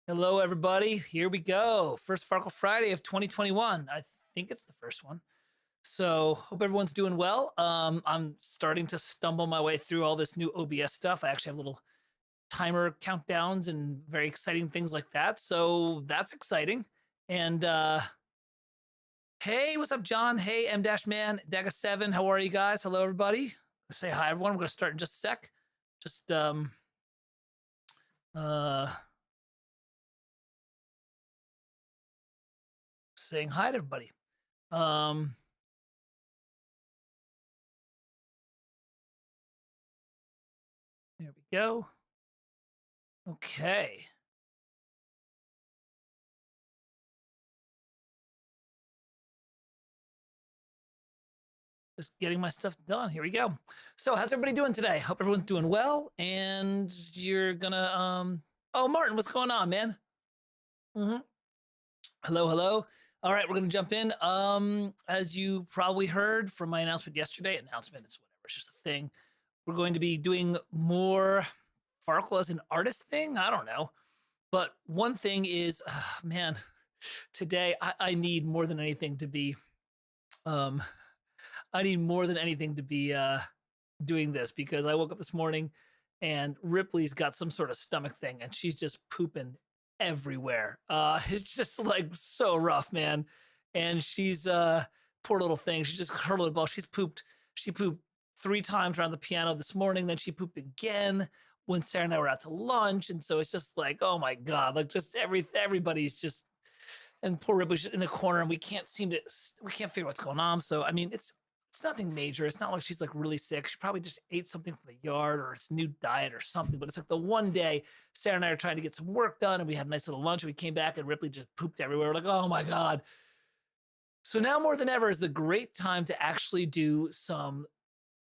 Hello, everybody. Here we go. First Farkle Friday of 2021. I think it's the first one. So hope everyone's doing well. I'm starting to stumble my way through all this new OBS stuff. I actually have little timer countdowns and very exciting things like that. So that's exciting. And hey, what's up, John? Hey, M-Man, Daga7. How are you guys? Hello, everybody. Say hi, everyone. I'm going to start in just a sec. Just saying hi to everybody. There we go. Okay. Just getting my stuff done. Here we go. So how's everybody doing today? Hope everyone's doing well. And you're gonna oh, Martin, what's going on, man? Hello, hello. All right, we're gonna jump in. As you probably heard from my announcement yesterday, it's whatever, it's just a thing. We're going to be doing more Farkle as an artist thing. I don't know. But one thing is, man, today I need more than anything to be I need more than anything to be doing this, because I woke up this morning and Ripley's got some sort of stomach thing and she's just pooping everywhere. It's just like so rough, man. And she's poor little thing. She just her little ball. She pooped 3 times around the piano this morning. Then she pooped again when Sarah and I were out to lunch. And so it's just like, oh my God, like just everybody's just, and poor Ripley's in the corner and we can't figure what's going on. So, I mean, it's nothing major. It's not like she's like really sick. She probably just ate something from the yard or it's new diet or something. But it's like the one day Sarah and I are trying to get some work done and we had a nice little lunch. And we came back and Ripley just pooped everywhere. We're like, oh my God. So now more than ever is the great time to actually do some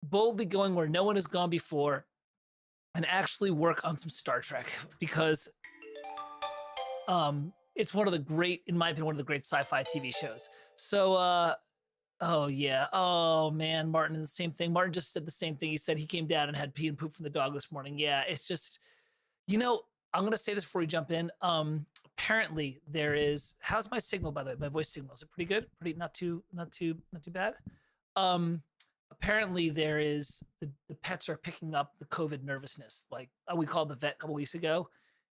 boldly going where no one has gone before and actually work on some Star Trek, because it's one of the great, in my opinion, one of the great sci-fi TV shows. So, oh yeah. Oh man, Martin, the same thing. Martin just said the same thing. He said he came down and had pee and poop from the dog this morning. Yeah, it's just, I'm gonna say this before we jump in. Apparently there is, how's my signal, by the way? My voice signal, is it pretty good? Pretty not too bad. Apparently there is the pets are picking up the COVID nervousness. Like we called the vet a couple weeks ago.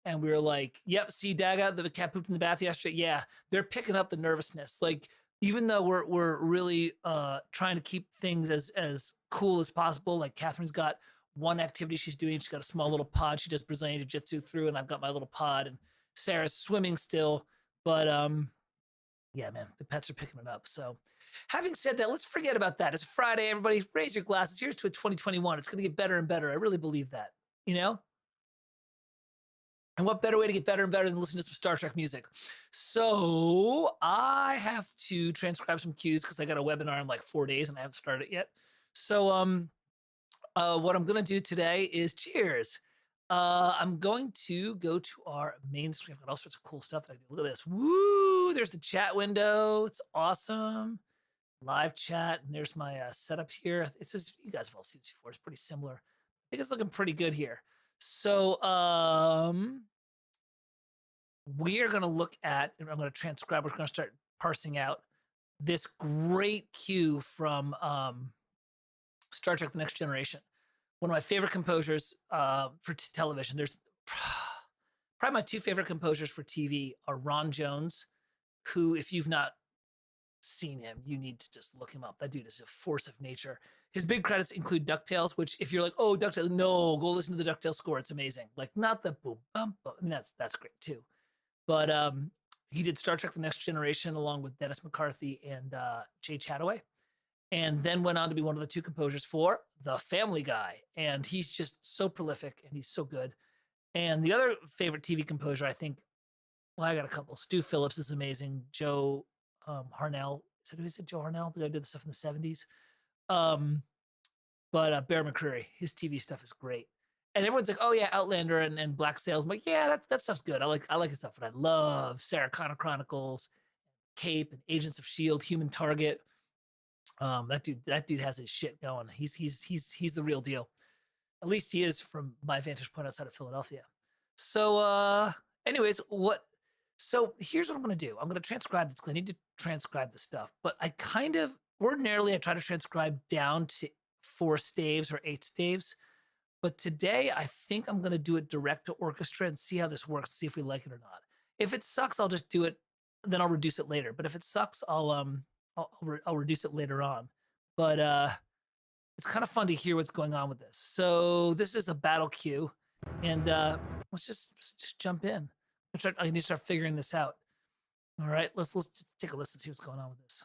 And we were like, yep, see, Daga, the cat pooped in the bath yesterday. Yeah, they're picking up the nervousness. Like, even though we're really trying to keep things as cool as possible. Like Catherine's got one activity she's doing. She's got a small little pod. She does Brazilian Jiu-Jitsu through, and I've got my little pod. And Sarah's swimming still. But yeah, man, the pets are picking it up. So having said that, let's forget about that. It's Friday. Everybody raise your glasses. Here's to 2021. It's going to get better and better. I really believe that, And what better way to get better and better than listen to some Star Trek music? So I have to transcribe some cues because I got a webinar in like 4 days and I haven't started it yet. So what I'm going to do today is cheers. I'm going to go to our main screen. I've got all sorts of cool stuff that I do. Look at this. Woo! There's the chat window. It's awesome. Live chat. And there's my setup here. It's just, you guys have all seen this before. It's pretty similar. I think it's looking pretty good here. So we are going to look at, and I'm going to transcribe, we're going to start parsing out this great cue from Star Trek The Next Generation. One of my favorite composers for television. There's probably my 2 favorite composers for TV are Ron Jones, who, if you've not seen him, you need to just look him up. That dude is a force of nature. His big credits include DuckTales, which if you're like, oh, DuckTales, no, go listen to the DuckTales score. It's amazing. Like, not the boom, bum, bum. I mean, that's great too. But he did Star Trek The Next Generation along with Dennis McCarthy and Jay Chataway, and then went on to be one of the 2 composers for The Family Guy. And he's just so prolific and he's so good. And the other favorite TV composer, I think, well, I got a couple. Stu Phillips is amazing. Joe Harnell. Who is it? Joe Harnell? The guy who did the stuff in the 70s. But Bear McCreary, his TV stuff is great. And everyone's like, oh yeah, Outlander and Black Sails. I'm like, yeah, that stuff's good. I like his stuff, but I love Sarah Connor Chronicles, Cape, and Agents of S.H.I.E.L.D., Human Target. That dude has his shit going. He's the real deal. At least he is from my vantage point outside of Philadelphia. So Anyways, so here's what I'm going to do. I'm going to transcribe this because I need to transcribe the stuff. But I kind of, ordinarily, I try to transcribe down to 4 staves or 8 staves. But today, I think I'm going to do it direct to orchestra and see how this works, see if we like it or not. If it sucks, I'll just do it, then I'll reduce it later. But if it sucks, I'll reduce it later on. But it's kind of fun to hear what's going on with this. So this is a battle cue, and let's just jump in. I need to start figuring this out. All right, let's take a listen, see what's going on with this.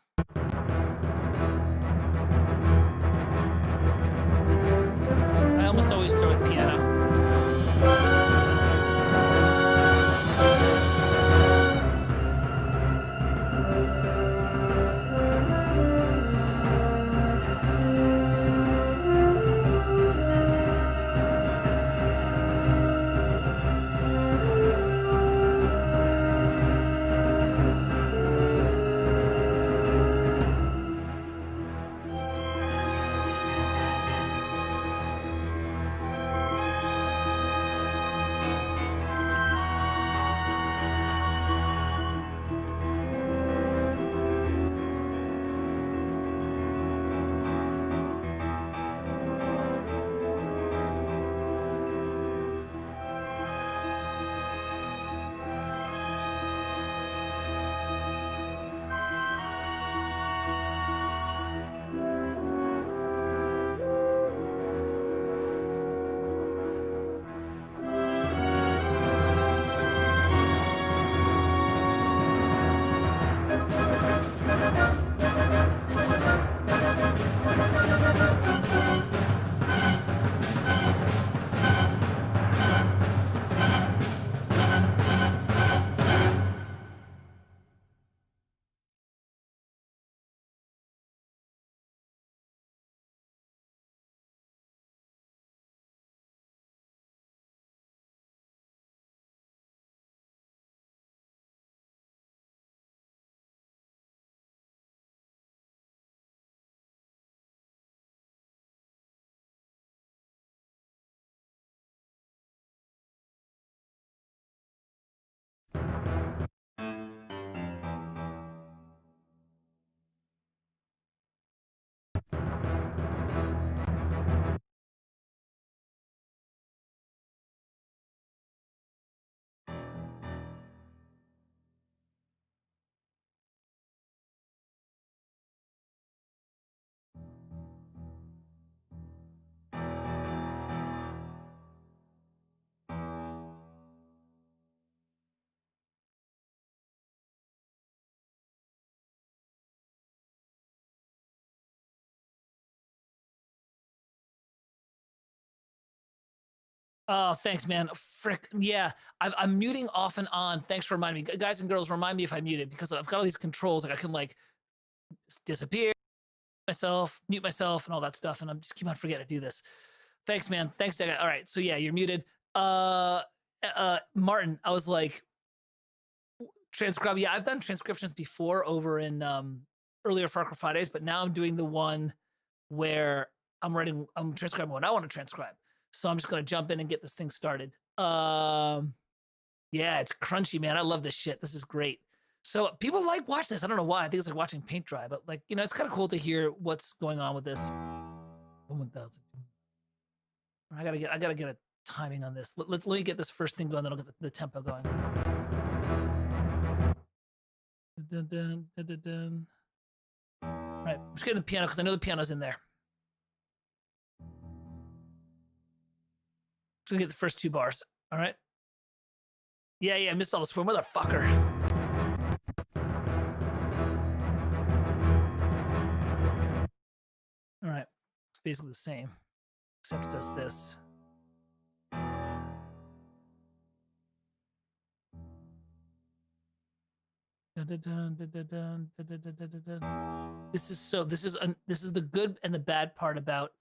I almost always start with piano. Oh, thanks, man. Frick. Yeah, I'm muting off and on. Thanks for reminding me. Guys and girls, remind me if I muted because I've got all these controls. Like I can like disappear myself, mute myself, and all that stuff. And I'm just keep on forgetting to do this. Thanks, man. Thanks, Dega. All right. So yeah, you're muted. Martin, I was like, transcribe. Yeah, I've done transcriptions before over in earlier Farkle Fridays, but now I'm doing the one where I'm transcribing what I want to transcribe. So I'm just going to jump in and get this thing started. Yeah, it's crunchy, man. I love this shit. This is great. So people like watch this. I don't know why. I think it's like watching paint dry, but like, you know, it's kind of cool to hear what's going on with this. 1,000. I gotta get a timing on this. Let me get this first thing going, then I'll get the tempo going. Dun, dun, dun, dun, dun. All right, I'm just getting the piano because I know the piano's in there. Just gonna get the first 2 bars. All right. Yeah, I missed all the swim, motherfucker. All right, it's basically the same, except it does this. This is the good and the bad part about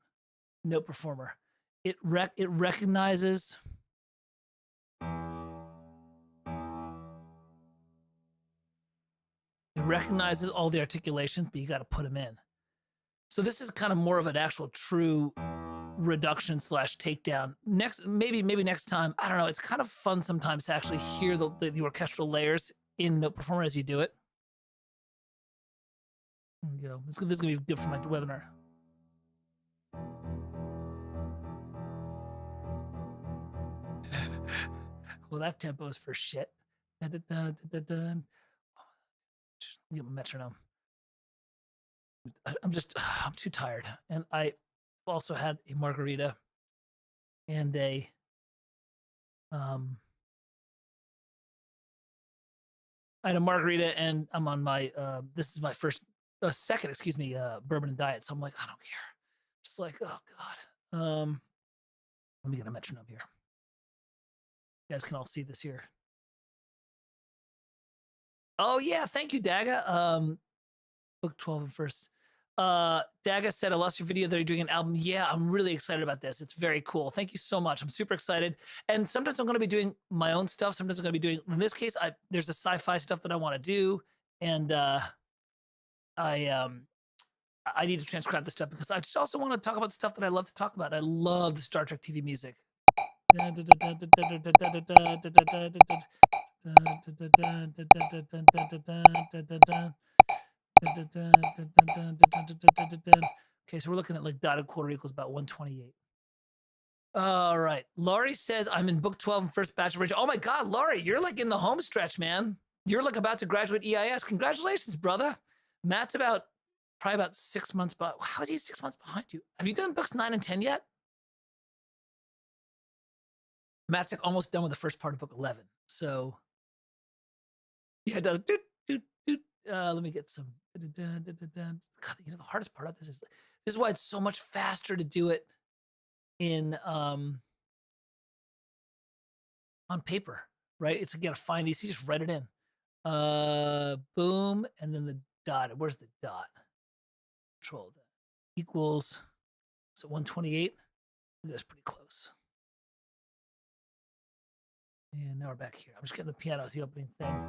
Note Performer. It recognizes all the articulations, but you got to put them in. So this is kind of more of an actual true reduction / takedown. Maybe next time. I don't know. It's kind of fun sometimes to actually hear the orchestral layers in Note Performer as you do it. There we go. This is gonna be good for my webinar. Well, that tempo is for shit. Just get my metronome. I'm too tired, and I also had a margarita and a I had a margarita, and I'm on my this is my second bourbon and diet, so I'm like, I don't care. Just like, oh god. Let me get a metronome here. You guys can all see this here. Oh yeah, thank you, Daga. Book 12 and first. Daga said, I lost your video that you're doing an album. Yeah, I'm really excited about this. It's very cool. Thank you so much. I'm super excited. And sometimes I'm going to be doing my own stuff. Sometimes I'm going to be doing, in this case, there's a sci-fi stuff that I want to do. And I need to transcribe this stuff because I just also want to talk about stuff that I love to talk about. I love the Star Trek TV music. Okay, so we're looking at like dotted quarter equals about 128. All right. Laurie says, I'm in book 12 and first batch of original. Oh my God, Laurie, you're like in the home stretch, man. You're like about to graduate EIS. Congratulations, brother. Matt's probably about 6 months, but how is he 6 months behind you? Have you done books 9 and 10 yet? Matt's like almost done with the first part of book 11. So yeah, it does. Let me get some. God, the hardest part of this is why it's so much faster to do it in on paper, right? It's you gotta find these. You just write it in. Boom, and then the dot. Where's the dot? Control that equals. So 128. That's pretty close. And now we're back here. I'm just getting the piano as the opening thing.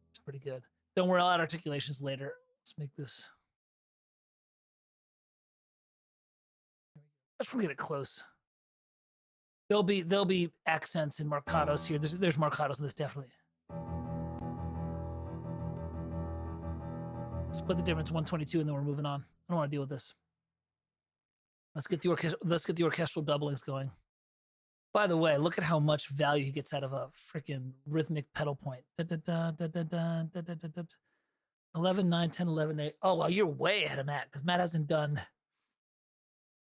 It's pretty good. Don't worry, I'll add articulations later. Let's make this. I just want to get it close. There'll be accents and marcatos here. There's marcatos in this, definitely. Split the difference, 122, and then we're moving on. I don't want to deal with this. Let's get the orchestral doublings going. By the way, look at how much value he gets out of a freaking rhythmic pedal point. 11, 9, 10, 11, 8. Oh, well, you're way ahead of Matt because Matt hasn't done.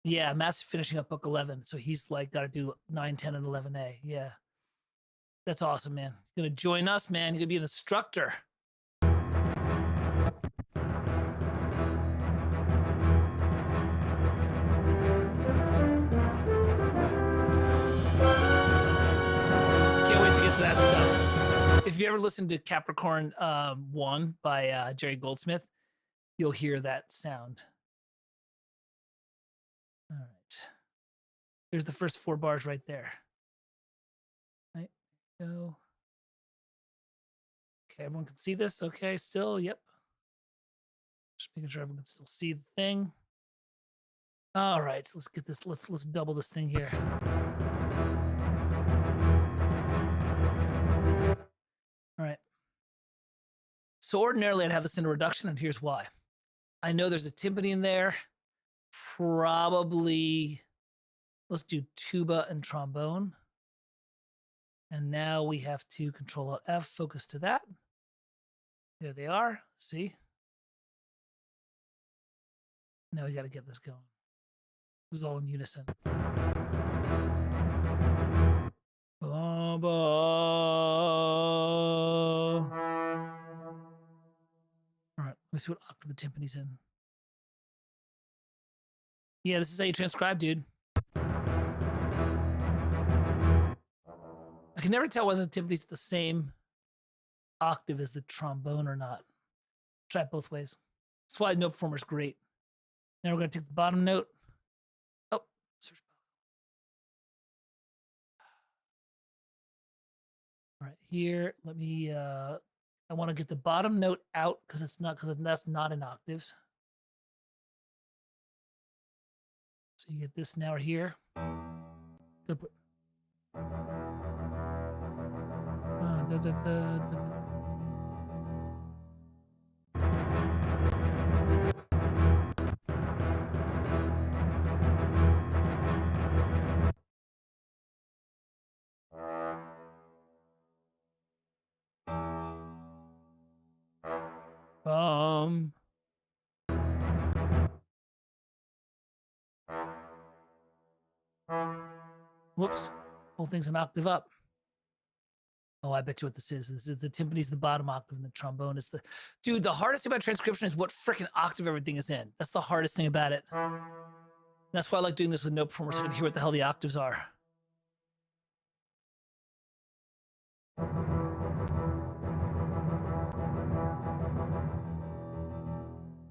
Yeah, Matt's finishing up book 11, so he's like got to do 9, 10, and 11A. Yeah, that's awesome, man. You're gonna join us, man. You're gonna be an instructor. That stuff. If you ever listen to Capricorn 1 by Jerry Goldsmith, you'll hear that sound. All right. Here's the first 4 bars right there. Right. Go. Okay, everyone can see this. Okay, still, yep. Just making sure everyone can still see the thing. All right, so let's get this. Let's double this thing here. All right. So ordinarily I'd have this in a reduction, and here's why. I know there's a timpani in there. Probably, let's do tuba and trombone. And now we have to Control Alt F, focus to that. There they are. See? Now we got to get this going. This is all in unison. All right, let me see what octave the timpani's in. Yeah, this is how you transcribe, dude. I can never tell whether the timpani's the same octave as the trombone or not. Try it both ways. That's why Note Performer is great. Now we're going to take the bottom note. Oh, search. All right, here, let me I want to get the bottom note out because that's not in octaves. So you get this now here. Whoops. Whole thing's an octave up. Oh, I bet you what this is. This is the timpani's the bottom octave and the trombone is the... Dude, the hardest thing about transcription is what freaking octave everything is in. That's the hardest thing about it. That's why I like doing this with note performers, so I can hear what the hell the octaves are.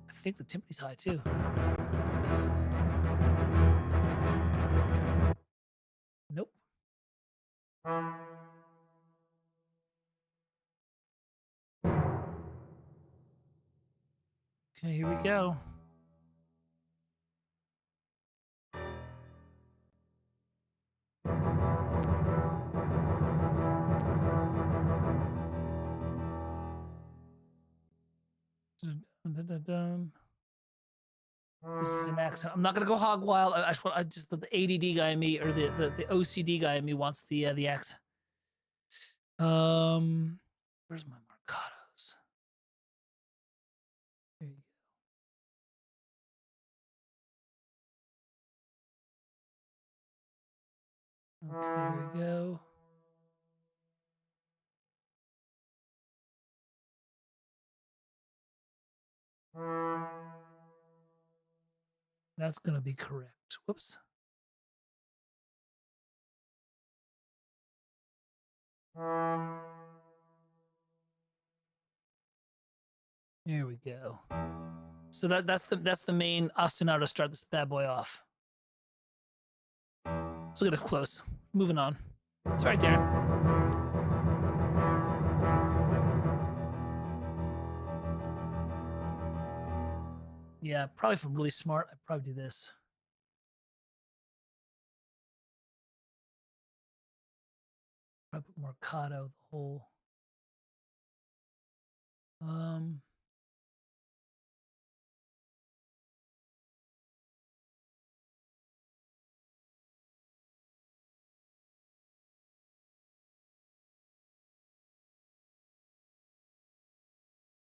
I think the timpani's high too. Nope. Okay, here we go. This is an accent. I'm not gonna go hog wild. I just the ADD guy in me, or the OCD guy in me wants the accent. Where's my marcatos? There you go. Okay, there we go. That's gonna be correct. Whoops. There we go. So that's the main ostinato to start this bad boy off. So look at it close. Moving on. It's right, Darren. Yeah, probably if I'm really smart, I'd probably do this. Probably put marcato the whole.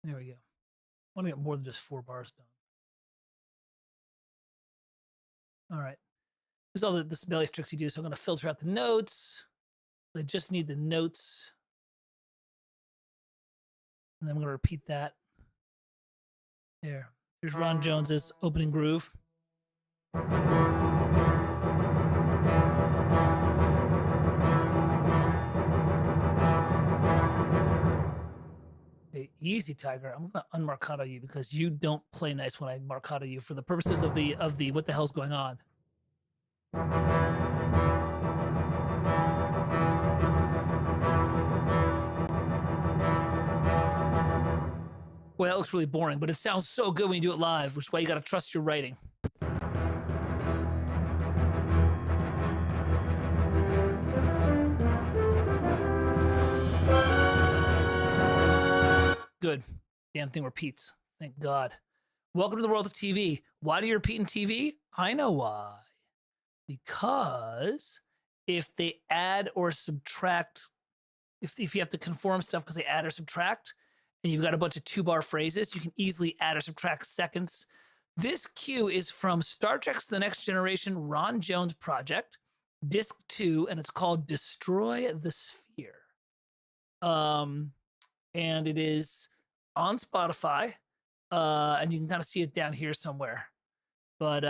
There we go. I want to get more than just 4 bars done. All right. This is all the Sibelius tricks you do. So I'm going to filter out the notes. I just need the notes. And then I'm going to repeat that. There. Here's Ron Jones's opening groove. Hey, easy, Tiger. I'm going to unmarcato you because you don't play nice when I marcato you for the purposes of the what the hell's going on. Well, that looks really boring, but it sounds so good when you do it live, which is why you got to trust your writing. Good. Damn thing repeats. Thank God. Welcome to the world of TV. Why do you repeat in TV? I know why. Because if they add or subtract, if you have to conform stuff because they add or subtract, and you've got a bunch of 2-bar phrases, you can easily add or subtract seconds. This cue is from Star Trek's The Next Generation Ron Jones project, disc 2, and it's called Destroy the Sphere. And it is on Spotify, and you can kind of see it down here somewhere. But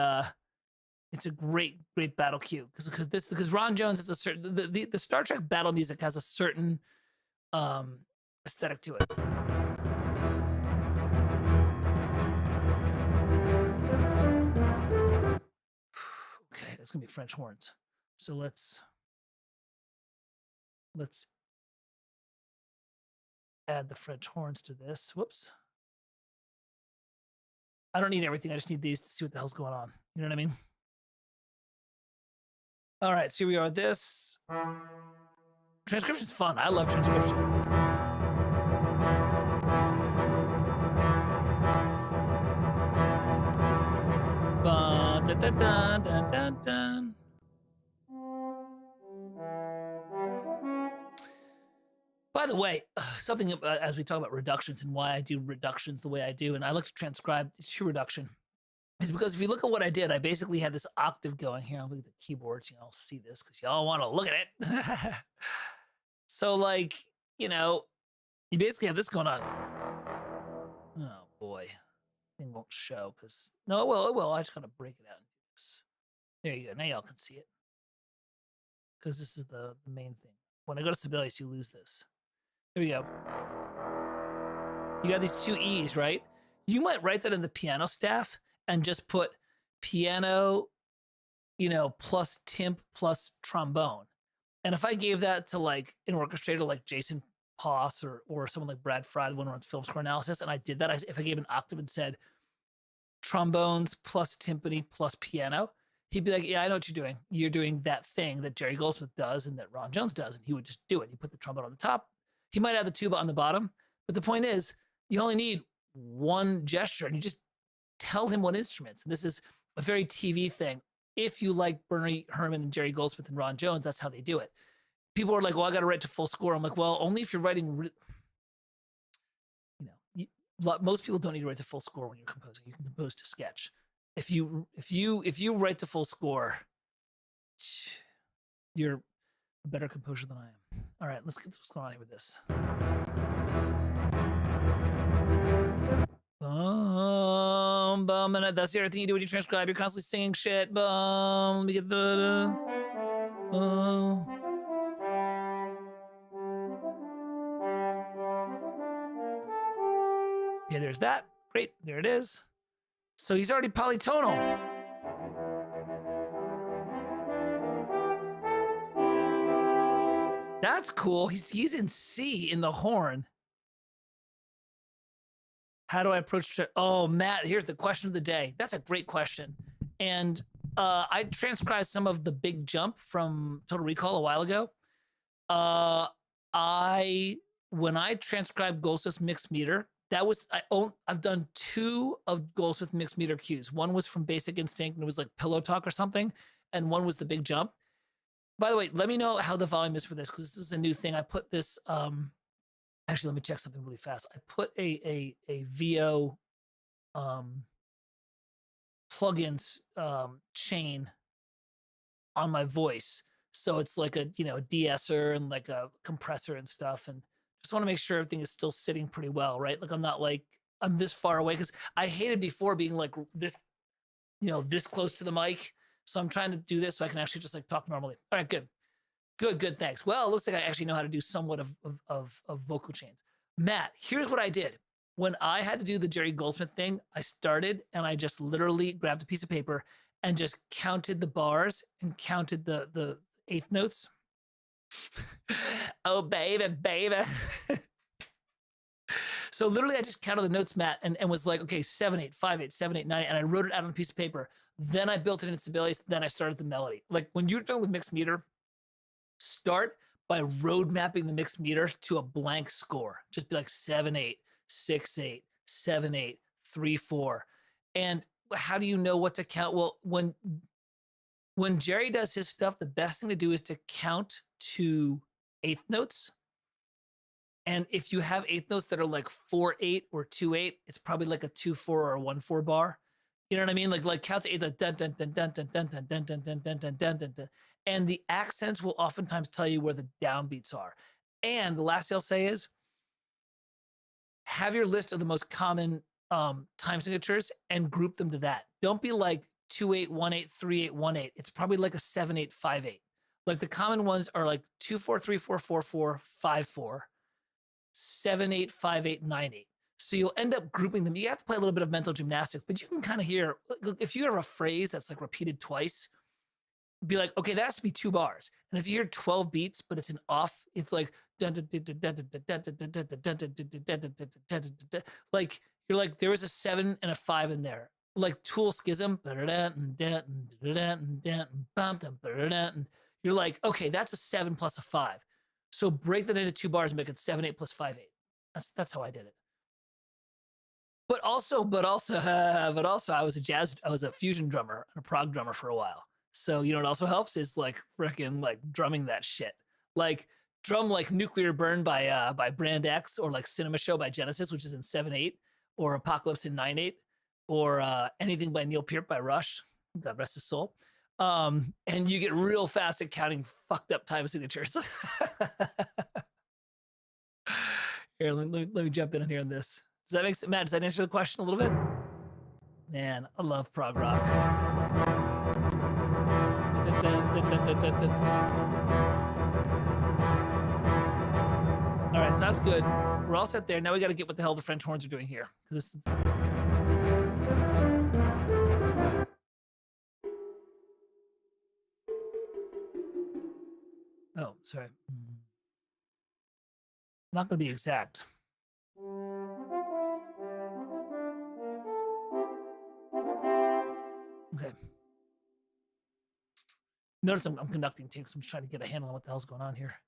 it's a great battle cue because Ron Jones is a certain the Star Trek battle music has a certain aesthetic to it. Okay, that's gonna be French horns. So let's add the French horns to this. Whoops. I don't need everything. I just need these to see what the hell's going on. You know what I mean? All right, so here we are. This transcription's fun. I love transcription. Dun, dun, dun, dun, dun, dun. By the way, something as we talk about reductions and why I do reductions the way I do, and I like to transcribe to reduction, is because if you look at what I did, I basically had this octave going here. I'll look at the keyboards, I'll see this because y'all want to look at it. So like, you basically have this going on. Oh boy, thing won't show because no, it will. I just gotta break it out and do this. There you go. Now y'all can see it because this is the main thing. When I go to Sibelius, you lose this. There we go. You got these two E's, right? You might write that in the piano staff and just put piano, plus timp plus trombone. And if I gave that to like an orchestrator like Jason Poss or someone like Brad Fry, the one who runs film score analysis, and I did that, if I gave an octave and said trombones plus timpani plus piano, he'd be like, yeah, I know what you're doing. You're doing that thing that Jerry Goldsmith does and that Ron Jones does. And he would just do it. He put the trombone on the top. He might have the tuba on the bottom. But the point is, you only need one gesture and you just tell him what instruments. And this is a very TV thing. If you like Bernie Herrmann and Jerry Goldsmith and Ron Jones, that's how they do it. People are like, well, I got to write to full score. I'm like, well, only if you're writing, most people don't need to write to full score when you're composing. You can compose to sketch. If you write to full score, you're a better composer than I am. All right, let's get what's going on here with this. Bum, and that's the other thing you do when you transcribe. You're constantly singing shit. Let me get the. Yeah, there's that. Great, there it is. So he's already polytonal. That's cool. He's in C in the horn. How do I approach it? Oh, Matt, here's the question of the day. That's a great question. And I transcribed some of the big jump from Total Recall a while ago. When I transcribed Goldsmith's mixed meter, I've done 2 of Goldsmith mixed meter cues. One was from Basic Instinct and it was like Pillow Talk or something. And one was the big jump. By the way, let me know how the volume is for this because this is a new thing. I put this, actually, let me check something really fast. I put a VO plugins chain on my voice. So it's like a, de-esser and like a compressor and stuff. And just want to make sure everything is still sitting pretty well, right? Like I'm not like, I'm this far away because I hated before being like this, this close to the mic. So I'm trying to do this so I can actually just like talk normally. All right, good, thanks. Well, it looks like I actually know how to do somewhat of vocal chains. Matt, here's what I did. When I had to do the Jerry Goldsmith thing, I started and I just literally grabbed a piece of paper and just counted the bars and counted the eighth notes. Oh, baby. So literally I just counted the notes, Matt, and was like, okay, 7, 8, 5, 8, 7, 8, 9, and I wrote it out on a piece of paper. Then I built it in Sibelius. Then I started the melody. Like when you're done with mixed meter, start by road mapping the mixed meter to a blank score. Just be like 7, 8, 6, 8, 7, 8, 3, 4. And how do you know what to count? Well, when Jerry does his stuff, the best thing to do is to count to eighth notes. And if you have eighth notes that are like 4/8 or 2/8, it's probably like a 2/4 or a 1/4 bar. You know what I mean? Like count to eighth, like dun dun dun dun dun dun dun dun dun dun dun dun dun dun dun. And the accents will oftentimes tell you where the downbeats are. And the last thing I'll say is have your list of the most common time signatures and group them to that. Don't be like 2/8, 1/8, 3/8, 1/8. It's probably like a 7/8, 5/8. Like the common ones are like 2/4, 3/4, 4/4, 5/4, 7/8, 5/8, 9/8. So you'll end up grouping them. You have to play a little bit of mental gymnastics, but you can kind of hear, if you hear a phrase that's like repeated twice, be like, okay, that has to be 2 bars. And if you hear 12 beats, but it's an off, it's like like you're like there was a 7 and a 5 in there, like Tool Schism, and you're like, okay, that's a 7 plus a 5. So break that into 2 bars and make it 7 8 plus 5 8. That's how I did it. But also, I was a fusion drummer and a prog drummer for a while. So you know what also helps is like freaking like drumming that shit. Like drum like Nuclear Burn by Brand X, or like Cinema Show by Genesis, which is in 7/8, or Apocalypse in 9/8, or anything by Neil Peart by Rush, God rest his soul. And you get real fast at counting fucked up time signatures. Here, let me jump in here on this. Does that make sense, Matt? Does that answer the question a little bit? Man, I love prog rock. All right, so that's good. We're all set there. Now we got to get what the hell the French horns are doing here. Oh, sorry. Not going to be exact. Okay. Notice I'm conducting too, because I'm just trying to get a handle on what the hell's going on here.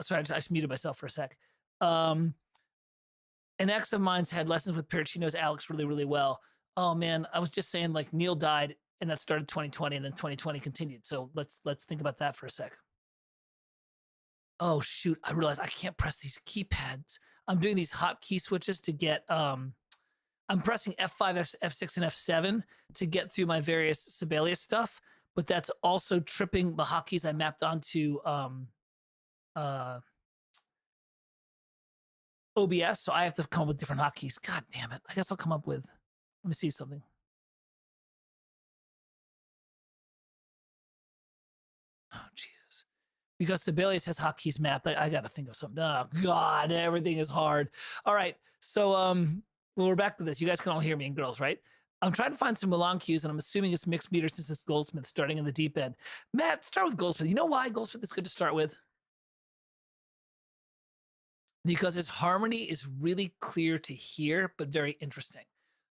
Sorry, I just muted myself for a sec. An ex of mine's had lessons with Peart. She knows Alex really, really well. Oh man, I was just saying, like, Neil died and that started 2020 and then 2020 continued. So let's think about that for a sec. Oh shoot, I realized I can't press these keypads. I'm doing these hotkey switches to get I'm pressing F5, F6, and F7 to get through my various Sibelius stuff, but that's also tripping the hotkeys I mapped onto OBS, so I have to come up with different hotkeys. God damn it. I guess I'll come up with, let me see something. Oh, Jesus. Because Sibelius has hotkeys mapped, I got to think of something. Oh, God, everything is hard. All right, so well, we're back to this. You guys can all hear me, and girls, right? I'm trying to find some Milan cues, and I'm assuming it's mixed meter since it's Goldsmith starting in the deep end. Matt, start with Goldsmith. You know why Goldsmith is good to start with? Because his harmony is really clear to hear, but very interesting.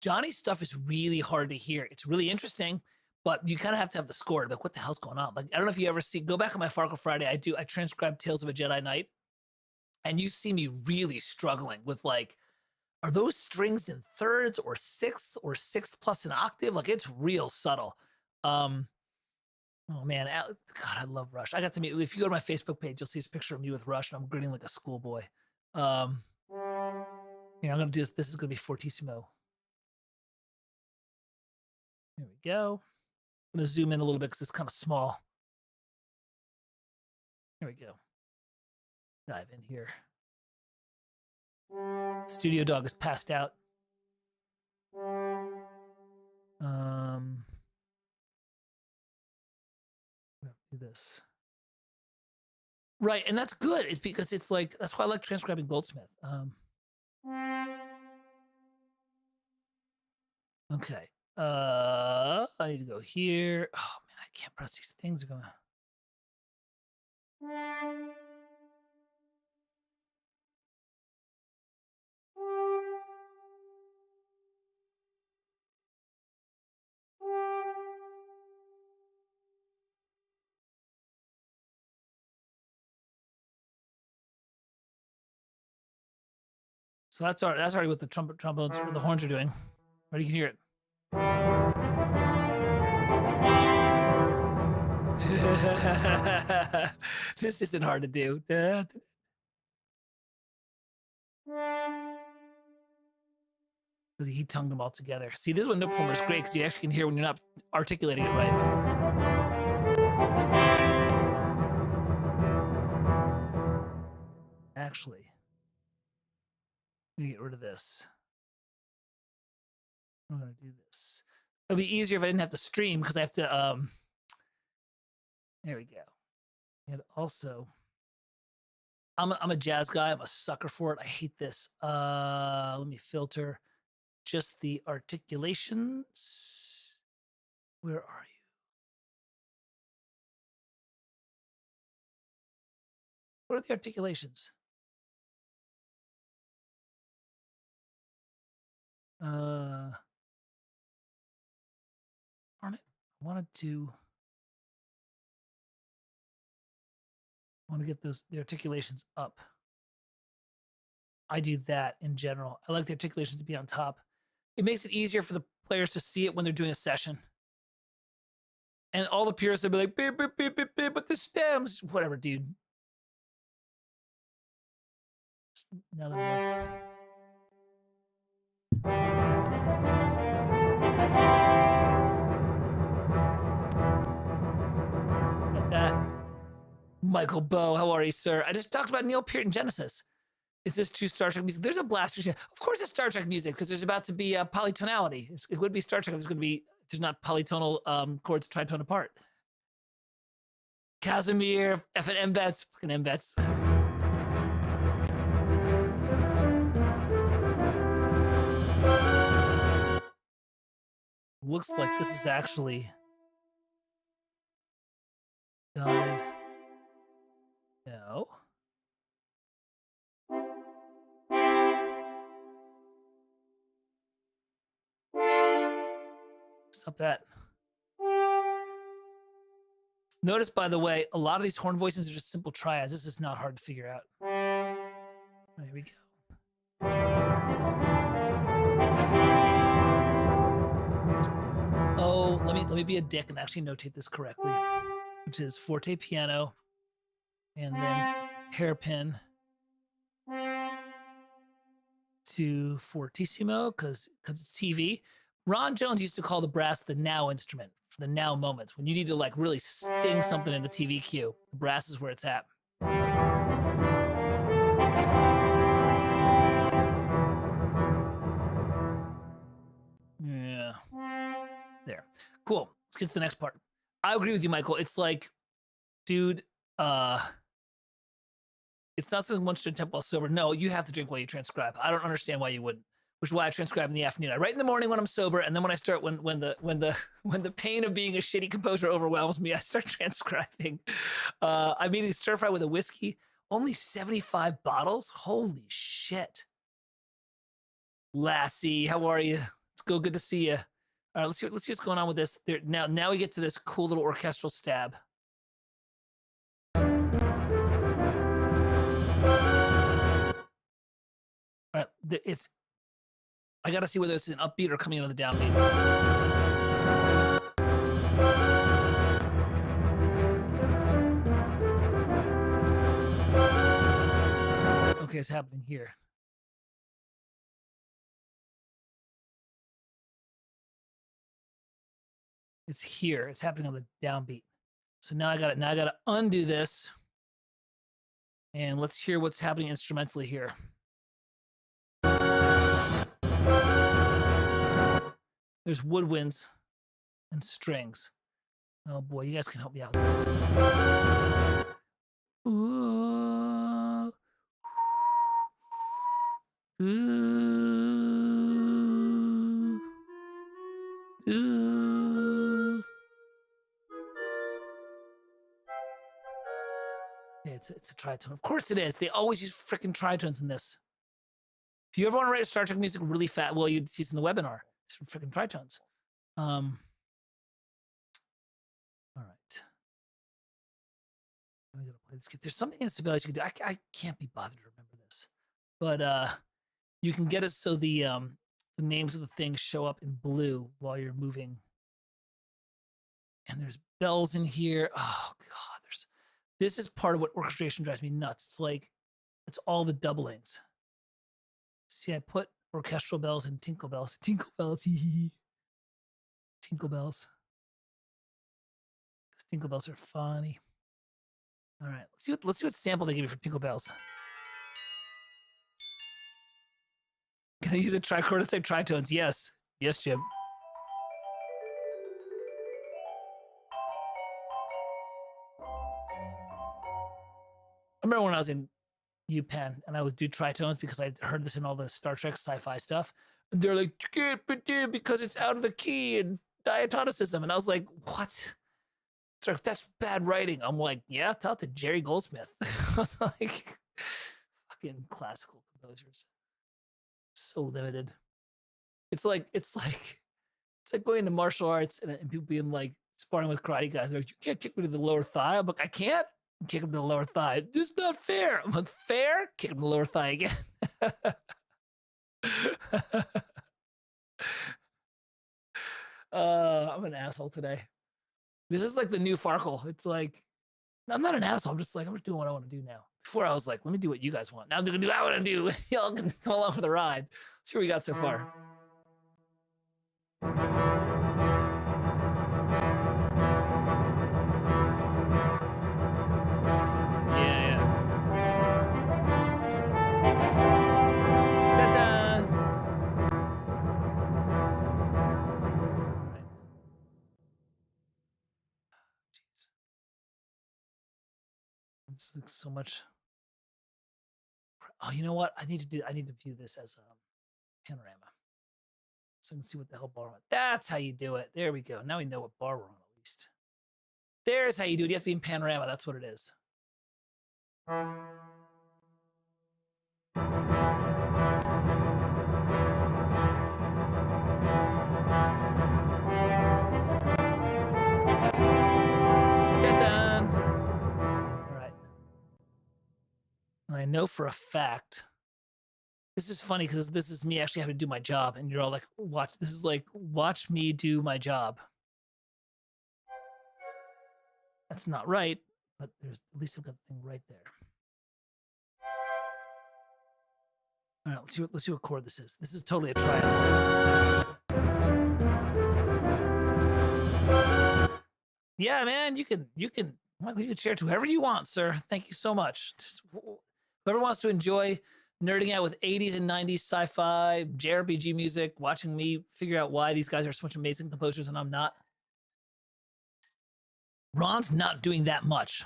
Johnny's stuff is really hard to hear. It's really interesting, but you kind of have to have the score. Like, what the hell's going on? Like, I don't know if you ever see, go back on my Farkle Friday. I transcribe Tales of a Jedi Knight, and you see me really struggling with like, are those strings in thirds or sixth plus an octave? Like, it's real subtle. Oh man, God, I love Rush. I got to meet, if you go to my Facebook page, you'll see this picture of me with Rush, and I'm grinning like a schoolboy. I'm gonna do this. This is gonna be fortissimo. Here we go. I'm gonna zoom in a little bit because it's kind of small. Here we go. Dive in here. Studio dog is passed out. Do this. Right, and that's good. It's because it's like, that's why I like transcribing Goldsmith. Okay. I need to go here. Oh man, I can't press these things. Are gonna. So that's already what the trombones, what the horns are doing. Or you can hear it. This isn't hard to do. He tongued them all together. See, this is when no performer is great because you actually can hear when you're not articulating it right. Actually, let me get rid of this. I'm gonna do this. It'll be easier if I didn't have to stream because I have to. There we go. And also, I'm a jazz guy. I'm a sucker for it. I hate this. Let me filter just the articulations. Where are you? What are the articulations? Darn it. I want to get the articulations up. I do that in general. I like the articulations to be on top. It makes it easier for the players to see it when they're doing a session. And all the purists will be like, beep, beep, beep, beep, beep, but the stems, whatever, dude. Now that got that. Michael Bow, how are you, sir? I just talked about Neil Peart and Genesis. Is this true Star Trek music? There's a blaster. Of course it's Star Trek music because there's about to be a polytonality. It would be Star Trek if there's going to be, there's not polytonal chords tritone apart. Casimir, effing MBETs, fucking MBETs. Looks like this is actually done. No. Stop that. Notice, by the way, a lot of these horn voices are just simple triads. This is not hard to figure out. There we go. Oh, let me be a dick and actually notate this correctly, which is forte piano, and then hairpin to fortissimo because it's TV. Ron Jones used to call the brass the now instrument for the now moments. When you need to like really sting something in a TV cue, the brass is where it's at. Yeah. There. Cool. Let's get to the next part. I agree with you, Michael. It's like, dude, it's not something one should attempt while sober. No, you have to drink while you transcribe. I don't understand why you wouldn't. Which is why I transcribe in the afternoon. I write in the morning when I'm sober, and then when I start, when the pain of being a shitty composer overwhelms me, I start transcribing. I immediately stir fry with a whiskey. Only 75 bottles. Holy shit. Lassie, how are you? Let's go. Good to see you. All right, let's see what's going on with this. Now we get to this cool little orchestral stab. All right, it's I gotta see whether it's an upbeat or coming out of the downbeat. Okay, it's happening here. It's here. It's happening on the downbeat. So now I gotta undo this. And let's hear what's happening instrumentally here. There's woodwinds and strings. Oh boy, you guys can help me out with this. Ooh. Ooh. Ooh. Yeah, it's a tritone. Of course it is. They always use freaking tritones in this. If you ever want to write Star Trek music really fast, well, you'd see this in the webinar. It's freaking tritones. All right. I'm gonna play this. There's something in Sibelius you can do. I can't be bothered to remember this, but you can get it so the names of the things show up in blue while you're moving. And there's bells in here. Oh God, this is part of what orchestration drives me nuts. It's like it's all the doublings. See, I put orchestral bells and tinkle bells. Tinkle bells. Tinkle bells. Tinkle bells are funny. All right, let's see what sample they give me for tinkle bells. Can I use a trichord type tritones? Yes. Yes, Jim. I remember when I was in UPenn and I would do tritones because I heard this in all the Star Trek sci-fi stuff. And they're like, you can't do because it's out of the key and diatonicism. And I was like, what? It's like, that's bad writing. I'm like, yeah, tell it to Jerry Goldsmith. I was like, fucking classical composers. So limited. It's like going to martial arts and people being like sparring with karate guys. They're like, you can't kick me to the lower thigh. I'm like, I can't kick him to the lower thigh. This is not fair. I'm like, fair? Kick him to the lower thigh again. I'm an asshole today. This is like the new Farkle. It's like, I'm not an asshole. I'm just doing what I want to do now. Before I was like, let me do what you guys want. Now I'm going to do what I want to do. Y'all can come along for the ride. Let's see what we got so far. Yeah. Ta-da! Right. Jeez. This looks so much. Oh, you know what? I need to view this as a panorama. So I can see what the hell bar we're on. That's how you do it. There we go. Now we know what bar we're on at least. There's how you do it. You have to be in panorama. That's what it is. Ta-da! All right. And I know for a fact, this is funny because this is me actually having to do my job, and you're all like, watch. This is like, watch me do my job. That's not right, but there's at least I've got the thing right there. All right, let's see what chord this is. This is totally a triad. Yeah, man, you can share it to whoever you want, sir. Thank you so much. Whoever wants to enjoy nerding out with 80s and 90s sci-fi, JRPG music, watching me figure out why these guys are such amazing composers and I'm not. Ron's not doing that much.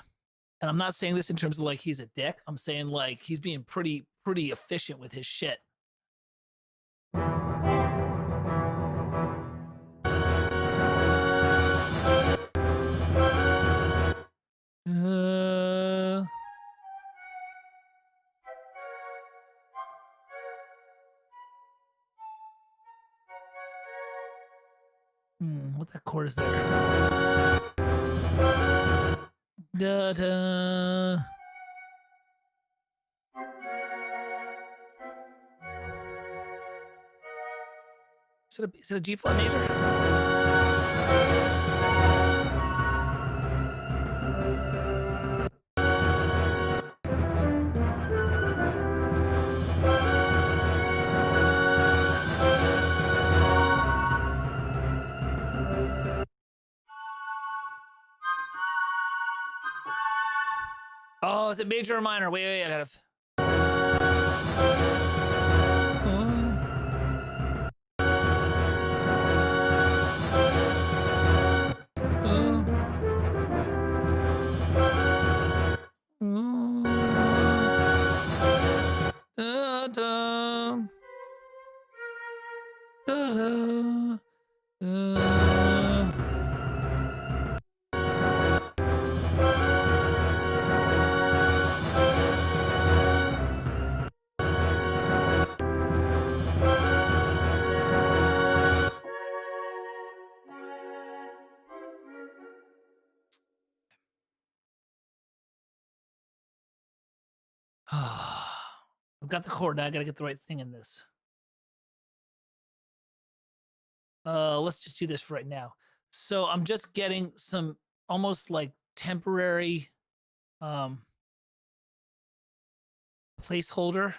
And I'm not saying this in terms of like he's a dick. I'm saying like he's being pretty efficient with his shit. What that chord is there? Da-da. Is it a G flat major? Oh, is it major or minor? Wait, I gotta. I've got the chord now. I gotta get the right thing in this. Let's just do this for right now. So I'm just getting some almost like temporary placeholder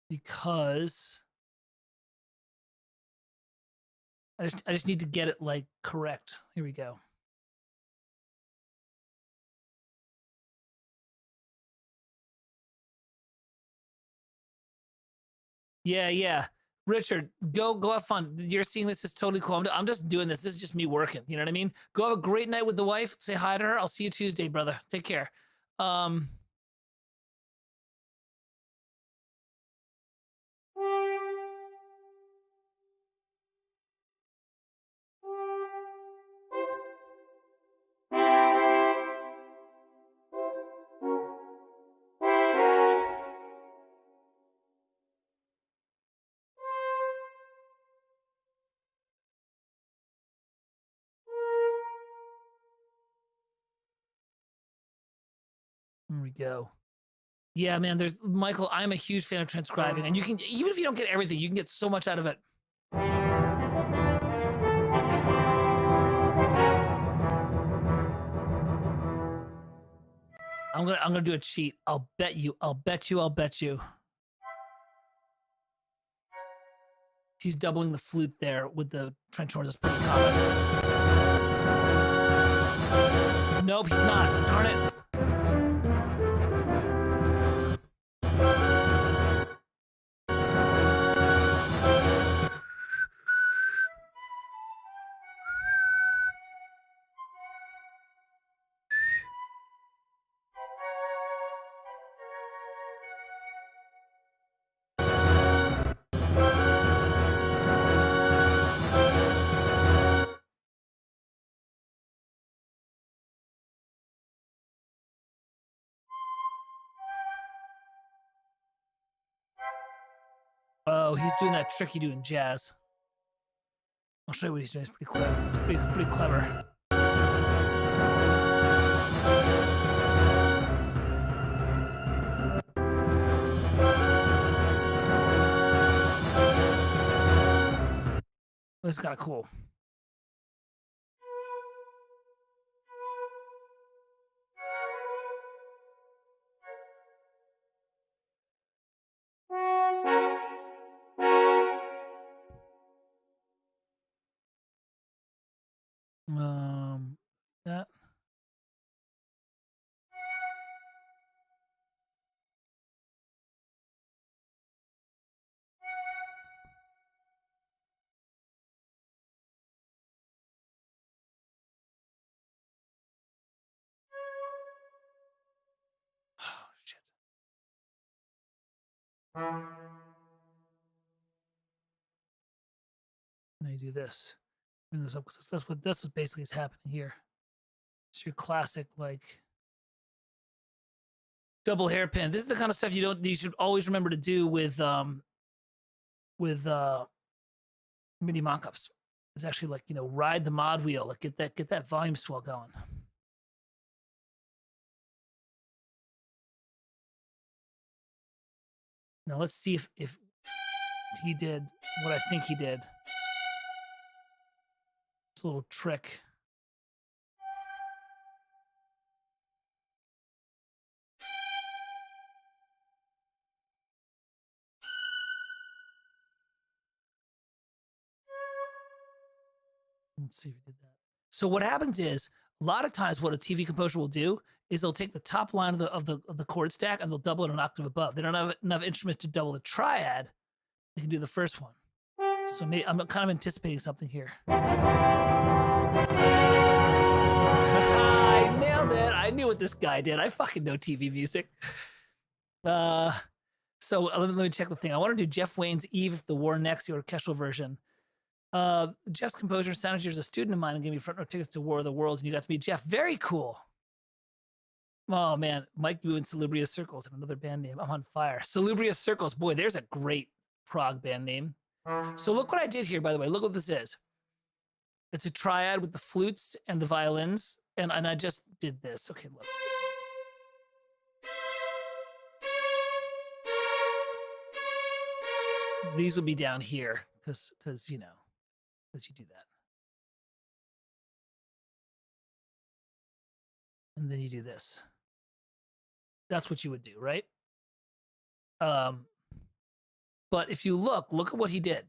because I just need to get it like correct. Here we go. Yeah. Richard, go have fun. You're seeing this is totally cool. I'm just doing this. This is just me working. You know what I mean? Go have a great night with the wife. Say hi to her. I'll see you Tuesday, brother. Take care. Here we go. Yeah, man, there's Michael, I'm a huge fan of transcribing, and you can, even if you don't get everything, you can get so much out of it. I'm gonna do a cheat. I'll bet you. He's doubling the flute there with the French horn. That's pretty common. Nope, he's not. Darn it. Oh, he's doing that trick you do in jazz. I'll show you what he's doing. It's pretty clever. It's pretty clever. This is kind of cool. That. Oh, shit. Now you do this. Bring this up because that's what basically is happening here. It's your classic like double hairpin. This is the kind of stuff you should always remember to do with MIDI mockups. It's actually like, ride the mod wheel, like get that volume swell going. Now let's see if he did what I think he did. It's a little trick. Let's see if we did that. So what happens is a lot of times what a TV composer will do is they'll take the top line of the chord stack and they'll double it an octave above. They don't have enough instruments to double the triad. They can do the first one. So maybe I'm kind of anticipating something here. I nailed it. I knew what this guy did. I fucking know TV music. So let me check the thing. I want to do Jeff Wayne's Eve, The War Next, the orchestral version. Jeff's composer, sound engineer, is a student of mine and gave me front row tickets to War of the Worlds, and you got to meet Jeff. Very cool. Oh man, Mike Wu and Salubrious Circles, and another band name. I'm on fire. Salubrious Circles, boy, there's a great prog band name. So look what I did here, by the way. Look what this is. It's a triad with the flutes and the violins, and I just did this. Okay, look. These would be down here, because you know, because you do that. And then you do this. That's what you would do, right? But if you look at what he did.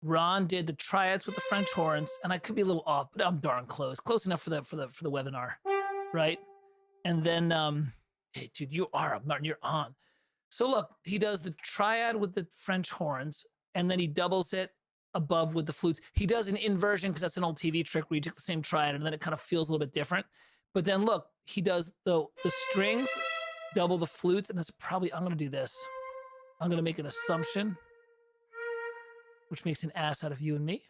Ron did the triads with the French horns, and I could be a little off, but I'm darn close enough for the webinar, right? And then, hey, dude, you're on. So look, he does the triad with the French horns, and then he doubles it above with the flutes. He does an inversion because that's an old TV trick where you take the same triad and then it kind of feels a little bit different. But then look, he does the strings, double the flutes, and that's probably, I'm going to do this. I'm going to make an assumption, which makes an ass out of you and me,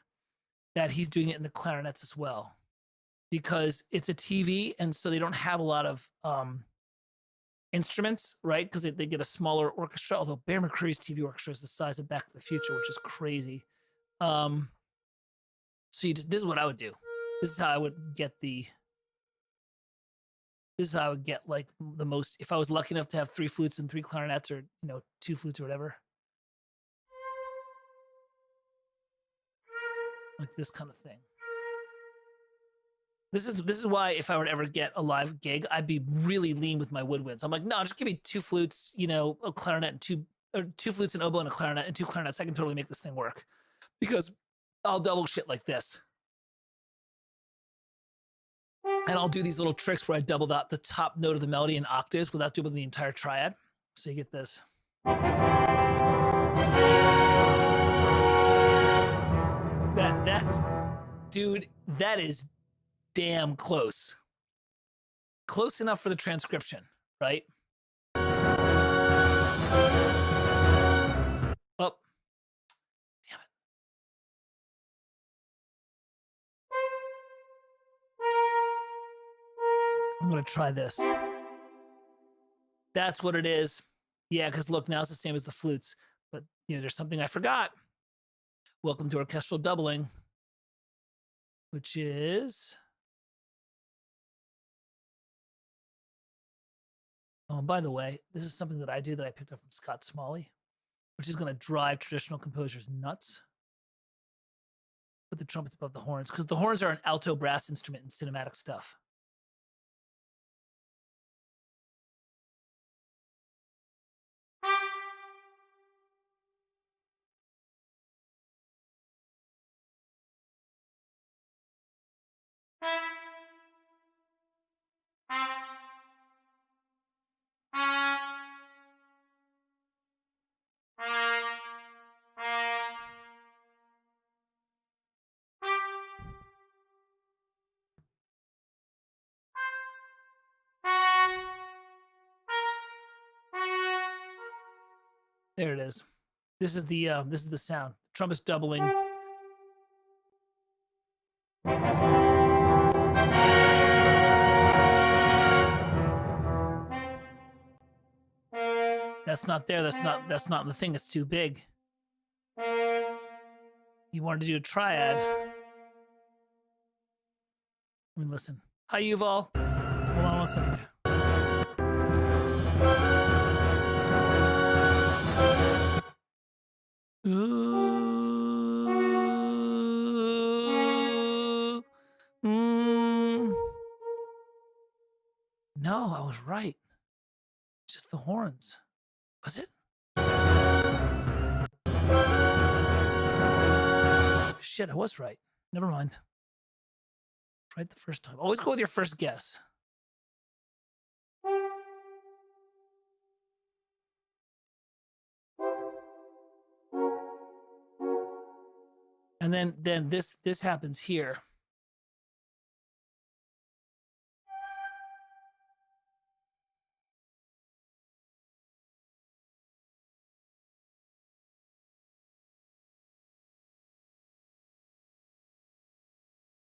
that he's doing it in the clarinets as well. Because it's a TV, and so they don't have a lot of instruments, right? Because they get a smaller orchestra, although Bear McCreary's TV orchestra is the size of Back to the Future, which is crazy. So this is what I would do. This is how I would get like the most, if I was lucky enough to have 3 flutes and 3 clarinets, or 2 flutes or whatever. Like this kind of thing. This is why if I were to ever get a live gig, I'd be really lean with my woodwinds. I'm like, no, just give me 2 flutes, a clarinet, and 2 flutes, an oboe, and a clarinet, and 2 clarinets. I can totally make this thing work, because I'll double shit like this. And I'll do these little tricks where I double out the top note of the melody in octaves without doing the entire triad. So you get this. That's, dude, that is damn close. Close enough for the transcription, right? Oh, damn it. I'm going to try this. That's what it is. Yeah, because look, now it's the same as the flutes. But, there's something I forgot. Welcome to orchestral doubling, which is... Oh, and by the way, this is something that I do that I picked up from Scott Smalley, which is going to drive traditional composers nuts. Put the trumpets above the horns, because the horns are an alto brass instrument in cinematic stuff. There it is. This is the sound. Trumpet's doubling. That's not there. That's not in the thing. It's too big. You wanted to do a triad. Let me listen. Hi, Yuval. Hold on one second. Ooh. No, I was right. Just the horns. Was it? Shit, I was right. Never mind. Right the first time. Always go with your first guess. And then this happens here.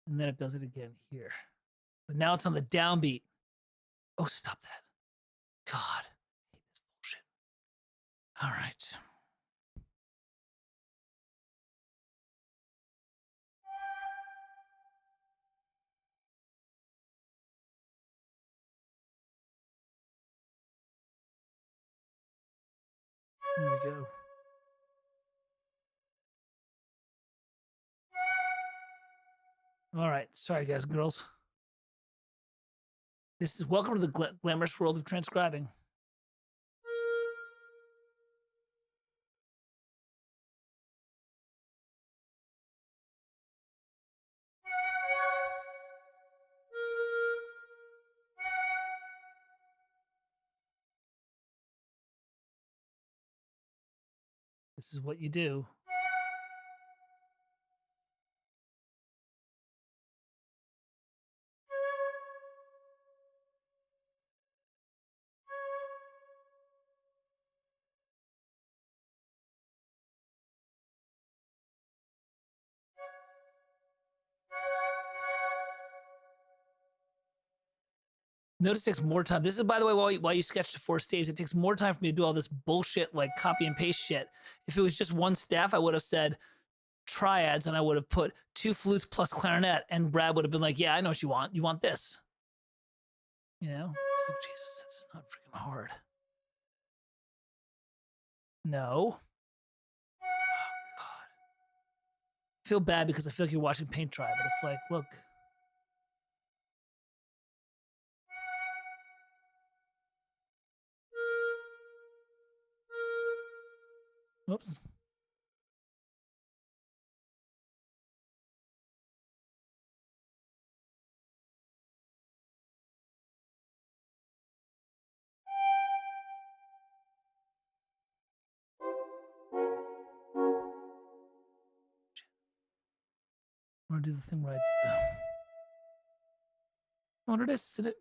And then it does it again here. But now it's on the downbeat. Oh, stop that. God. I hate this bullshit. All right. There we go. All right. Sorry, guys and girls. This is welcome to the glamorous world of transcribing. This is what you do. Notice it takes more time. This is, by the way, why you sketched to 4 staves. It takes more time for me to do all this bullshit, like copy and paste shit. If it was just one staff, I would have said triads and I would have put 2 flutes plus clarinet, and Brad would have been like, yeah, I know what you want. You want this. You know? It's like, Jesus, it's not freaking hard. No. Oh, God. I feel bad because I feel like you're watching paint dry, but it's like, look. Whoops. I want to do the thing where I do that. I wonder this, isn't it?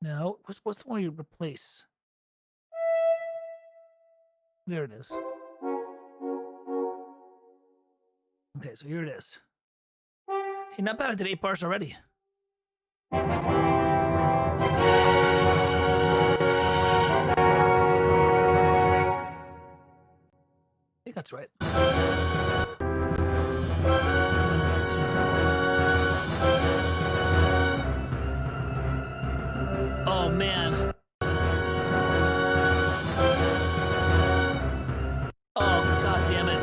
No. What's the one you replace? There it is. Okay, so here it is. Hey, not bad. I did 8 bars already. I think that's right. Oh, man. Oh, God damn it.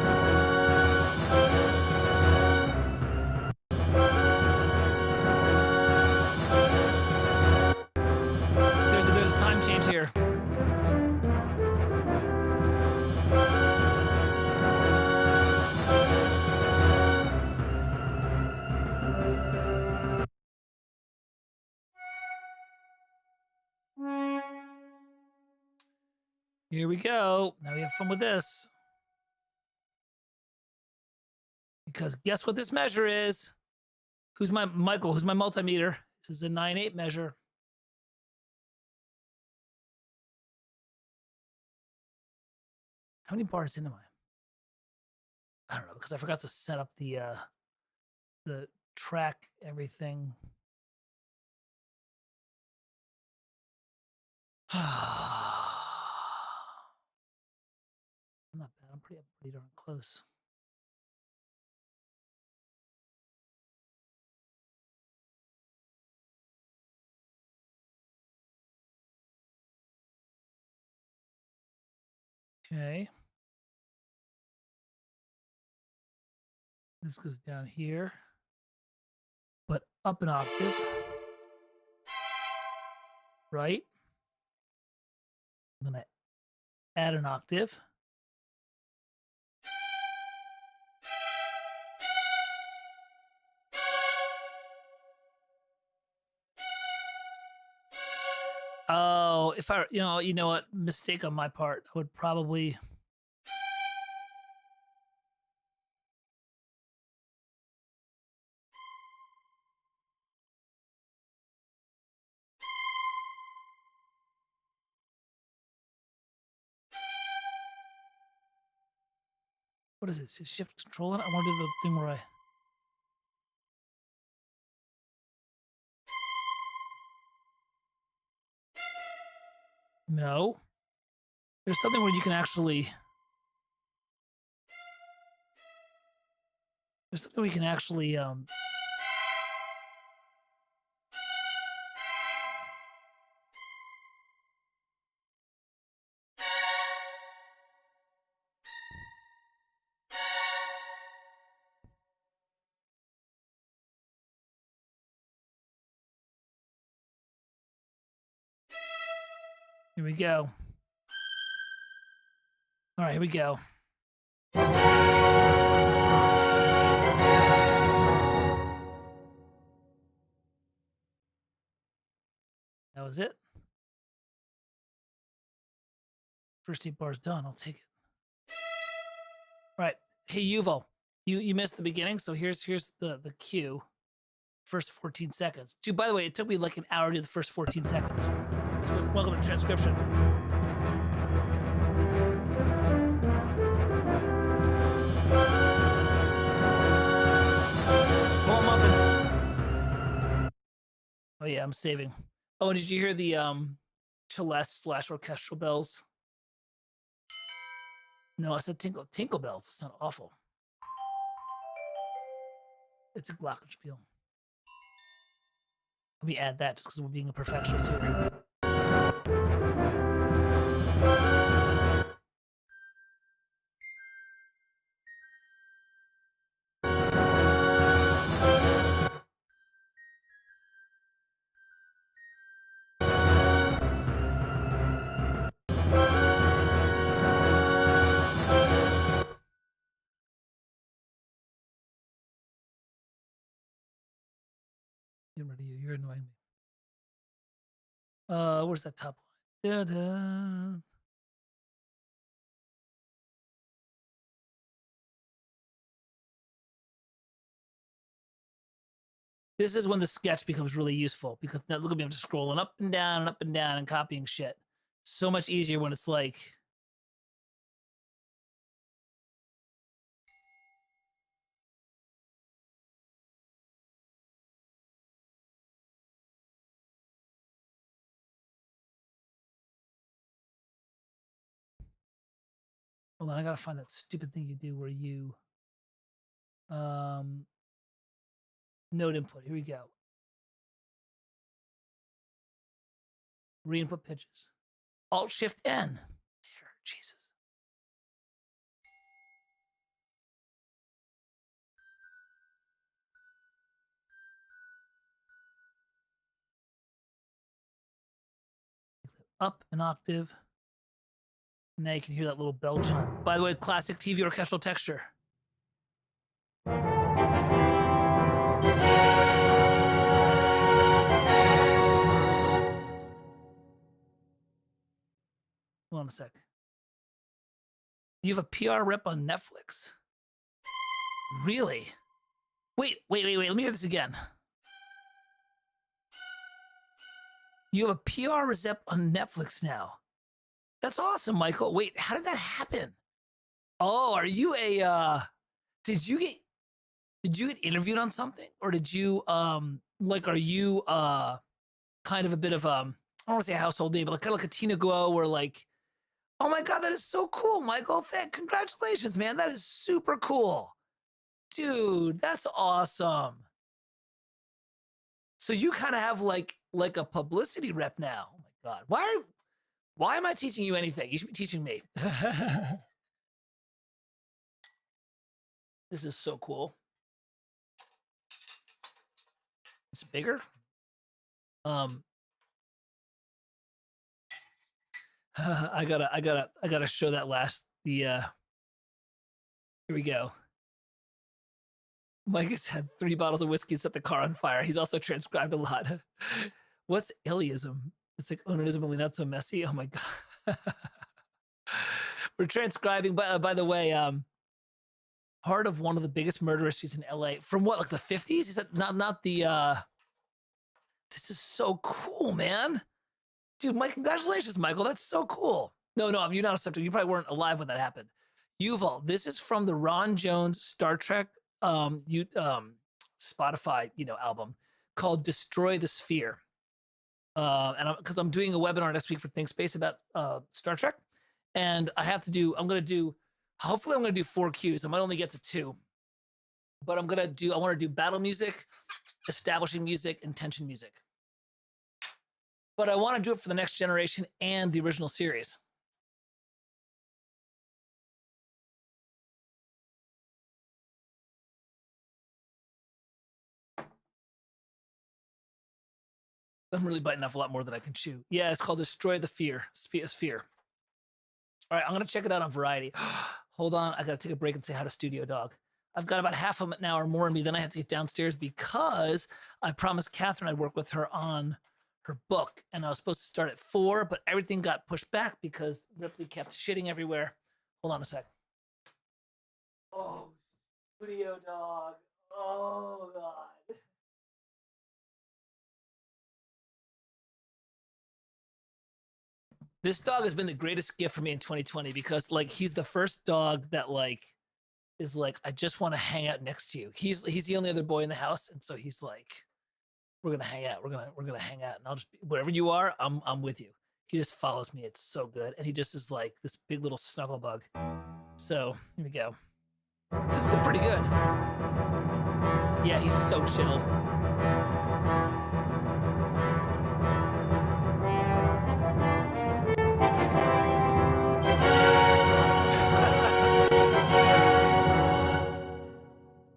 There's a time change here. Here we go. Now we have fun with this. Because guess what this measure is? Who's my Michael? Who's my multimeter? This is a 9/8 measure. How many bars in am I? I don't know, because I forgot to set up the track everything. I'm not bad. I'm pretty darn close. Okay. This goes down here, but up an octave, right? I'm gonna add an octave. Oh, if I, you know what, mistake on my part. I would probably. What is it? Shift control it? I want to do the thing where I. No. There's something where you can actually. There's something we can actually. Here we go. All right, here we go. That was it. First 8 bars done. I'll take it. All right. Hey, Yuval, you missed the beginning, so here's the cue. First 14 seconds. Dude, by the way, it took me like an hour to do the first 14 seconds. So welcome to Transcription. More muffins. Oh yeah, I'm saving. Oh, did you hear the Celeste/orchestral bells? No, I said tinkle bells. It's not awful. It's a glockenspiel. Let me add that just because we're being a perfectionist here. Get rid of you. You're annoying me. Where's that top line? Da-da. This is when the sketch becomes really useful because now look at me, I'm just scrolling up and down and copying shit. So much easier when it's like. Hold on, I gotta find that stupid thing you do where you node input. Here we go. Re-input pitches. Alt-Shift-N. There, Jesus. Up an octave. Now you can hear that little bell chime. By the way, classic TV orchestral texture. Hold on a sec. You have a PR rep on Netflix? Really? Wait. Let me hear this again. You have a PR rep on Netflix now. That's awesome, Michael. Wait, how did that happen? Oh, are you a did you get interviewed on something? Or did you like are you kind of a bit of I don't want to say a household name, but like kind of like a Tina Guo where like, oh my God, that is so cool, Michael. Congratulations, man. That is super cool. Dude, that's awesome. So you kind of have like a publicity rep now. Oh my God. Why am I teaching you anything? You should be teaching me. This is so cool. It's bigger. I gotta show that last, here we go. Mike has had 3 bottles of whiskey and set the car on fire. He's also transcribed a lot. What's Iliism? It's like onanism, only not so messy. Oh my God. We're transcribing, by the way, part of one of the biggest murder mysteries in LA from what, like the 50s? Is that not the, this is so cool, man. Dude, congratulations, Michael. That's so cool. No, you're not a subject. You probably weren't alive when that happened. Yuval, this is from the Ron Jones Star Trek Spotify, album called Destroy the Sphere. And because I'm doing a webinar next week for Think Space about Star Trek. And hopefully I'm going to do 4 cues. I might only get to 2. But I want to do battle music, establishing music, and tension music. But I want to do it for the next generation and the original series. I'm really biting off a lot more than I can chew. Yeah, it's called Destroy the Sphere. All right, I'm going to check it out on Variety. Hold on, I got to take a break and say hi to Studio Dog. I've got about half of an hour more in me. Then I have to get downstairs because I promised Catherine I'd work with her on her book. And I was supposed to start at 4, but everything got pushed back because Ripley kept shitting everywhere. Hold on a sec. Oh, Studio Dog. Oh, God. This dog has been the greatest gift for me in 2020 because, he's the first dog that, is I just want to hang out next to you. He's the only other boy in the house, and so he's like, we're gonna hang out. We're gonna hang out, and I'll just wherever you are, I'm with you. He just follows me. It's so good, and he just is like this big little snuggle bug. So here we go. This is pretty good. Yeah, he's so chill.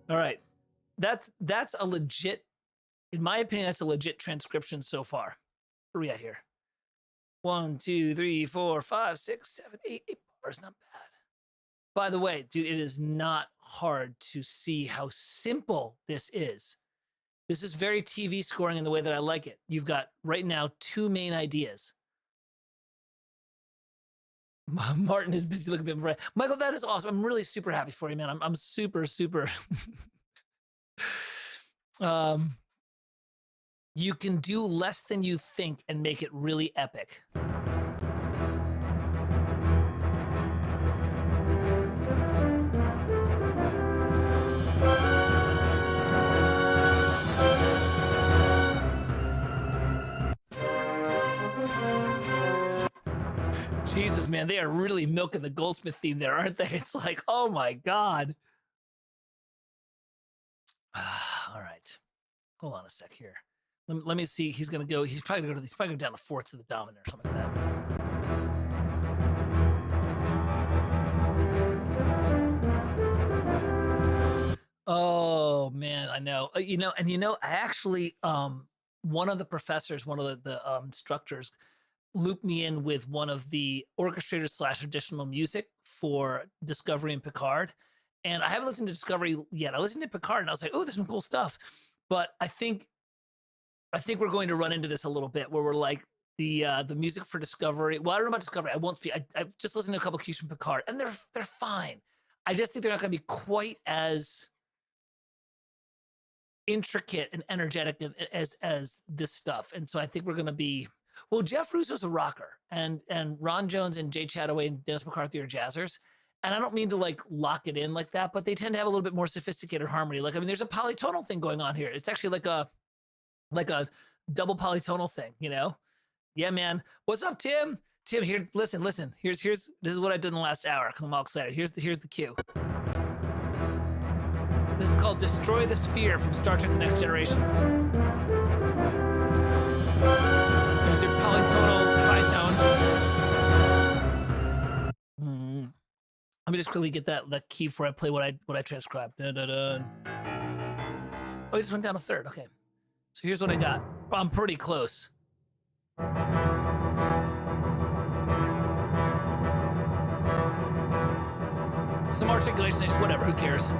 All right, that's a legit, in my opinion, that's a legit transcription so far. Where are we at here? 1, 2, 3, 4, 5, 6, 7, 8 bars. Not bad. By the way, dude, it is not hard to see how simple this is. This is very TV scoring in the way that I like it. You've got right now 2 main ideas. Martin is busy looking at me. Michael, that is awesome. I'm really super happy for you, man. I'm super. You can do less than you think and make it really epic. Jesus, man, they are really milking the Goldsmith theme there, aren't they? It's like, oh my God. All right. Hold on a sec here. Let me see. He's probably going to go down to 4th to the dominant or something like that. Oh man, I know. I actually, one of the professors, one of the instructors, looped me in with one of the orchestrators / additional music for Discovery and Picard. And I haven't listened to Discovery yet. I listened to Picard and I was like, oh, there's some cool stuff. But I think we're going to run into this a little bit where we're like the music for Discovery. Well, I don't know about Discovery. I won't speak. I just listened to a couple cues from Picard and they're fine. I just think they're not going to be quite as intricate and energetic as this stuff. And so I think we're going to be, well, Jeff Russo's a rocker and Ron Jones and Jay Chataway and Dennis McCarthy are jazzers. And I don't mean to lock it in like that, but they tend to have a little bit more sophisticated harmony. There's a polytonal thing going on here. It's actually like a double polytonal thing, Yeah, man. What's up, Tim? Tim, here, listen. This is what I did in the last hour because I'm all excited. Here's the cue. This is called Destroy the Sphere from Star Trek The Next Generation. There's your polytonal tritone. me just quickly get that key before I play what I transcribed. Dun, dun, dun. Oh, he just went down a third. Okay. So here's what I got. I'm pretty close. Some articulation, whatever, who cares?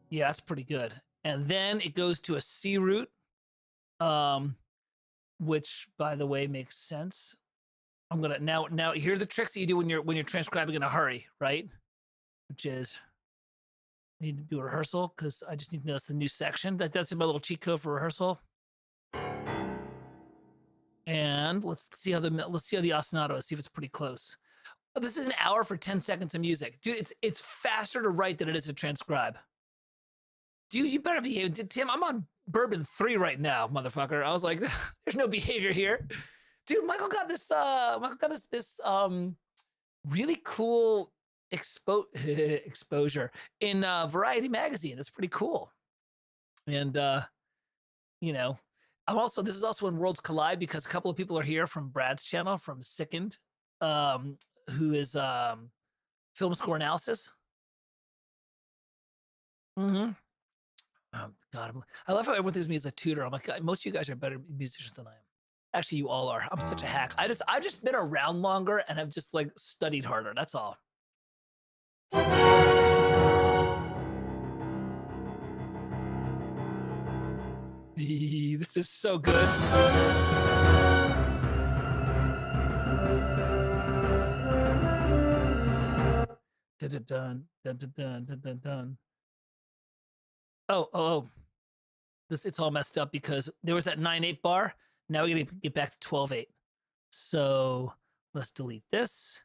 Yeah, that's pretty good. And then it goes to a C root, which, by the way, makes sense. I'm gonna now here are the tricks that you do when you're transcribing in a hurry, right? Which is I need to do a rehearsal because I just need to notice the new section. That's my little cheat code for rehearsal. And let's see how the ostinato is. See if it's pretty close. Oh, this is an hour for 10 seconds of music, dude. It's faster to write than it is to transcribe. Dude, you better behave. Tim, I'm on bourbon 3 right now, motherfucker. I was like, there's no behavior here. Dude, Michael got this really cool exposure in Variety magazine. It's pretty cool. And you know, this is also when Worlds Collide because a couple of people are here from Brad's channel, from Sickened, who is film score analysis. Mm-hmm. Oh God, I love how everyone thinks of me as a tutor. I'm like, God, most of you guys are better musicians than I am. Actually, you all are. I'm such a hack. I've just been around longer and have just like studied harder. That's all. This is so good. Dun dun dun dun dun dun dun. Oh. It's all messed up because there was that 9/8 bar. Now we gotta get back to 12/8. So let's delete this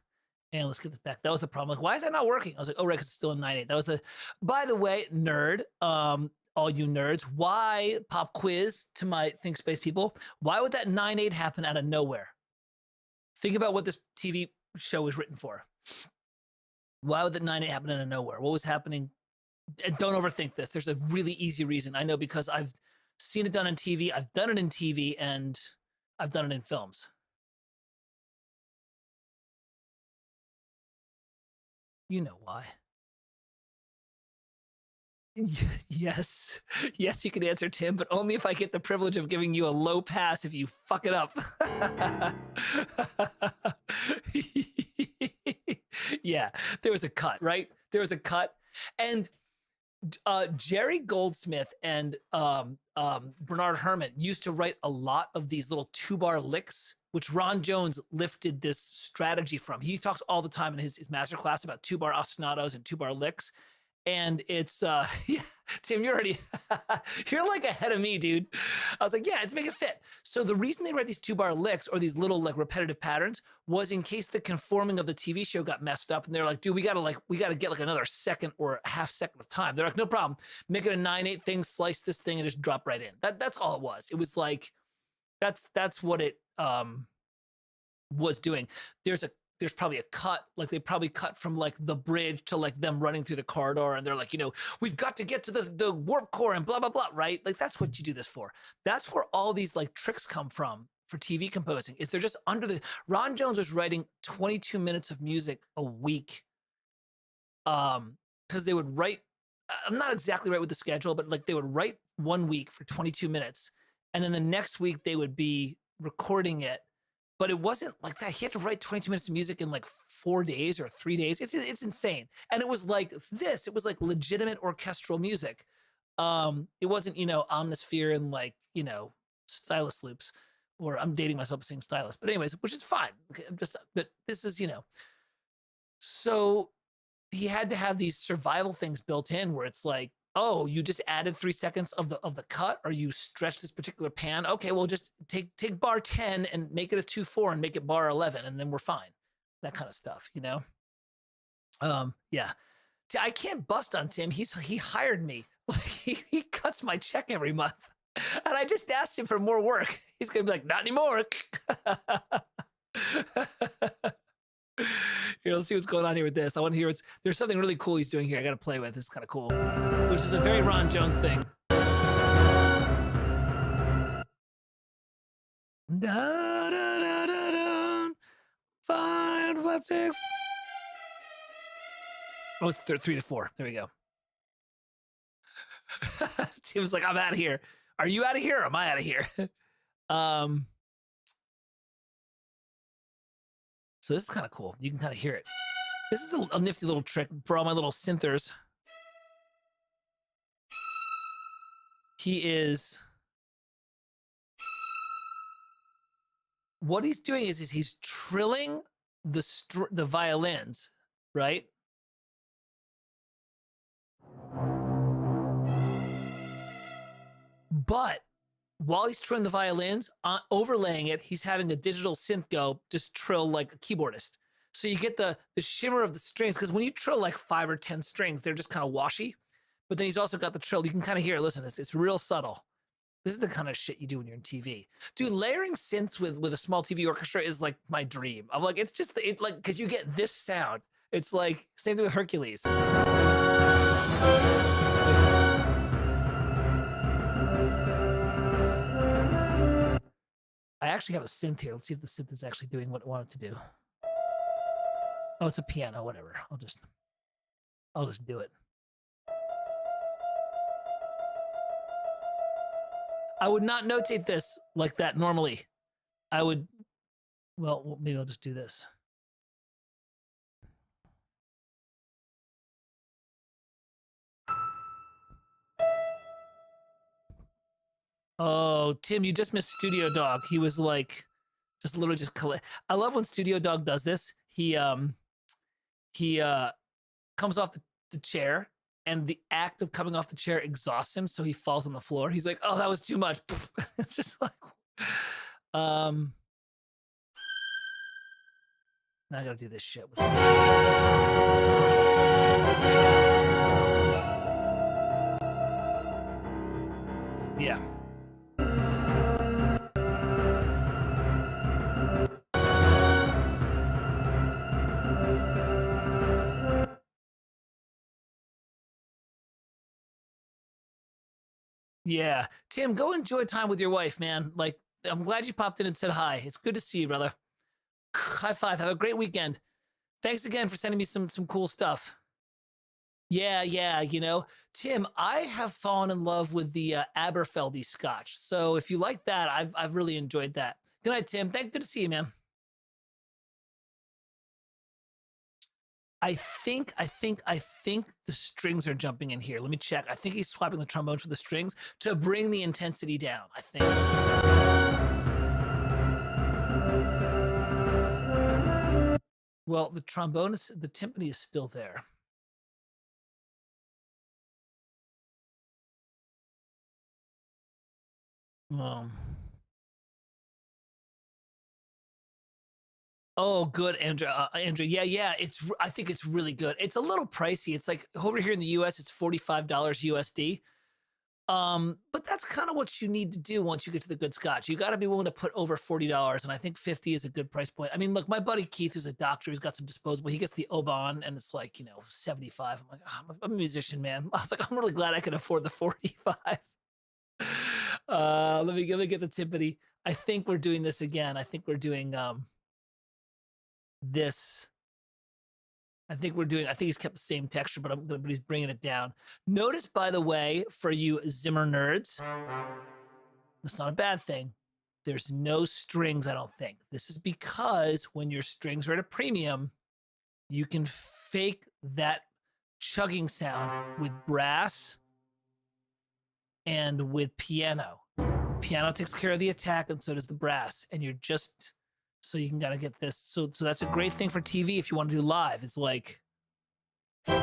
and let's get this back. That was the problem. Like, why is that not working? I was like, oh, right, because it's still in 9/8. That was by the way, nerd, all you nerds, why, pop quiz to my Think Space people, why would that 9/8 happen out of nowhere? Think about what this TV show was written for. Why would that 9/8 happen out of nowhere? What was happening? Don't overthink this. There's a really easy reason. I know because I've seen it done on TV. I've done it in TV and I've done it in films. You know why. Yes, you can answer, Tim, but only if I get the privilege of giving you a low pass if you fuck it up. Yeah, there was a cut, right? There was a cut. And Jerry Goldsmith and Bernard Herrmann used to write a lot of these little 2-bar licks, which Ron Jones lifted this strategy from. He talks all the time in his masterclass about 2-bar ostinatos and 2-bar licks. And it's, yeah, Tim, you're like ahead of me, dude. I was like, yeah, it's make it fit. So the reason they write these 2-bar licks or these little like repetitive patterns was in case the conforming of the TV show got messed up. And they're like, dude, we gotta get like another second or a half second of time. They're like, no problem. Make it a 9/8 thing, slice this thing and just drop right in. That's all it was. It was like, that's what it was doing. There's probably a cut, like they probably cut from like the bridge to like them running through the corridor and they're like, we've got to get to the warp core and blah, blah, blah, right? Like that's what you do this for. That's where all these like tricks come from for TV composing is they're just Ron Jones was writing 22 minutes of music a week. Because they would write, I'm not exactly right with the schedule, but like they would write 1 week for 22 minutes. And then the next week they would be recording it. But it wasn't like that. He had to write 22 minutes of music in like 4 days or 3 days. It's insane. And it was like this. It was like legitimate orchestral music. It wasn't, Omnisphere and like, stylus loops. Or I'm dating myself saying stylus. But anyways, which is fine. Okay, but this is, So he had to have these survival things built in where it's like, oh, you just added 3 seconds of the cut, or you stretched this particular pan. Okay, well, just take bar 10 and make it a 2/4 and make it bar 11, and then we're fine. That kind of stuff, Yeah. I can't bust on Tim. He hired me. Like he cuts my check every month, and I just asked him for more work. He's gonna be like, not anymore. Here, let's see what's going on here with this. I want to hear there's something really cool he's doing here. I got to play with. It's kind of cool, which is a very Ron Jones thing. Da, da, da, da, da. 5 flat 6. Oh, it's 3 to 4. There we go. Tim's like, I'm out of here. Are you out of here? Or am I out of here? So this is kind of cool. You can kind of hear it. This is a nifty little trick for all my little synthers. He is... What he's doing is he's trilling the violins, right? But while he's trilling the violins, overlaying it, he's having a digital synth go just trill like a keyboardist. So you get the shimmer of the strings, because when you trill like 5 or 10 strings, they're just kind of washy. But then he's also got the trill. You can kind of hear it. Listen, it's real subtle. This is the kind of shit you do when you're in TV. Dude, layering synths with a small TV orchestra is like my dream. I'm like, it's just, like, because you get this sound. It's like, same thing with Hercules. I actually have a synth here. Let's see if the synth is actually doing what it wanted to do. Oh, it's a piano, whatever. I'll just do it. I would not notate this like that normally. I would, well, maybe I'll just do this. Oh, Tim, you just missed Studio Dog. He was like, just literally just collect. I love when Studio Dog does this. He comes off the chair, and the act of coming off the chair exhausts him, so he falls on the floor. He's like, oh, that was too much. It's just like, now I gotta do this shit with yeah. Yeah. Tim, go enjoy time with your wife, man. Like, I'm glad you popped in and said hi. It's good to see you, brother. High five. Have a great weekend. Thanks again for sending me some cool stuff. Yeah, you know, Tim, I have fallen in love with the Aberfeldy Scotch. So if you like that, I've really enjoyed that. Good night, Tim. Good to see you, man. I think the strings are jumping in here. Let me check. I think he's swapping the trombones for the strings to bring the intensity down, I think. Well, the timpani is still there. Oh, good, Andrew. Andrew, yeah. I think it's really good. It's a little pricey. It's like over here in the US, it's $45 USD. But that's kind of what you need to do once you get to the good Scotch. You got to be willing to put over $40, and I think 50 is a good price point. I mean, look, my buddy Keith, who's a doctor, he's got some disposable. He gets the Oban, and it's like 75. I'm like, I'm a musician, man. I was like, I'm really glad I can afford the 45. Let me get the timpani. I think we're doing this again. I think we're doing this. I think he's kept the same texture, but he's bringing it down. Notice, by the way, for you Zimmer nerds, that's not a bad thing. There's no strings, I don't think. This is because when your strings are at a premium, you can fake that chugging sound with brass and with piano. Piano takes care of the attack, and so does the brass. And you're just... So you can gotta get this. So that's a great thing for TV if you want to do live. It's like, yeah,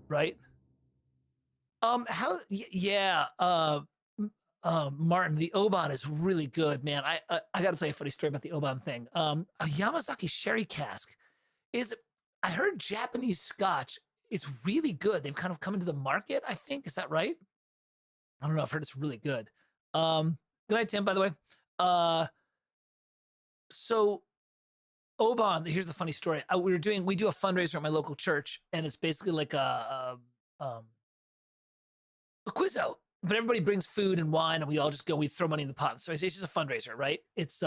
right. Martin, the Oban is really good, man. I gotta tell you a funny story about the Oban thing. A Yamazaki sherry cask I heard Japanese Scotch is really good. They've kind of come into the market, I think. Is that right? I don't know. I've heard it's really good. Good night, Tim, by the way. So Oban, here's the funny story. We do a fundraiser at my local church, and it's basically like a quizzo. But everybody brings food and wine, and we all just go. We throw money in the pot. So it's just a fundraiser, right? It's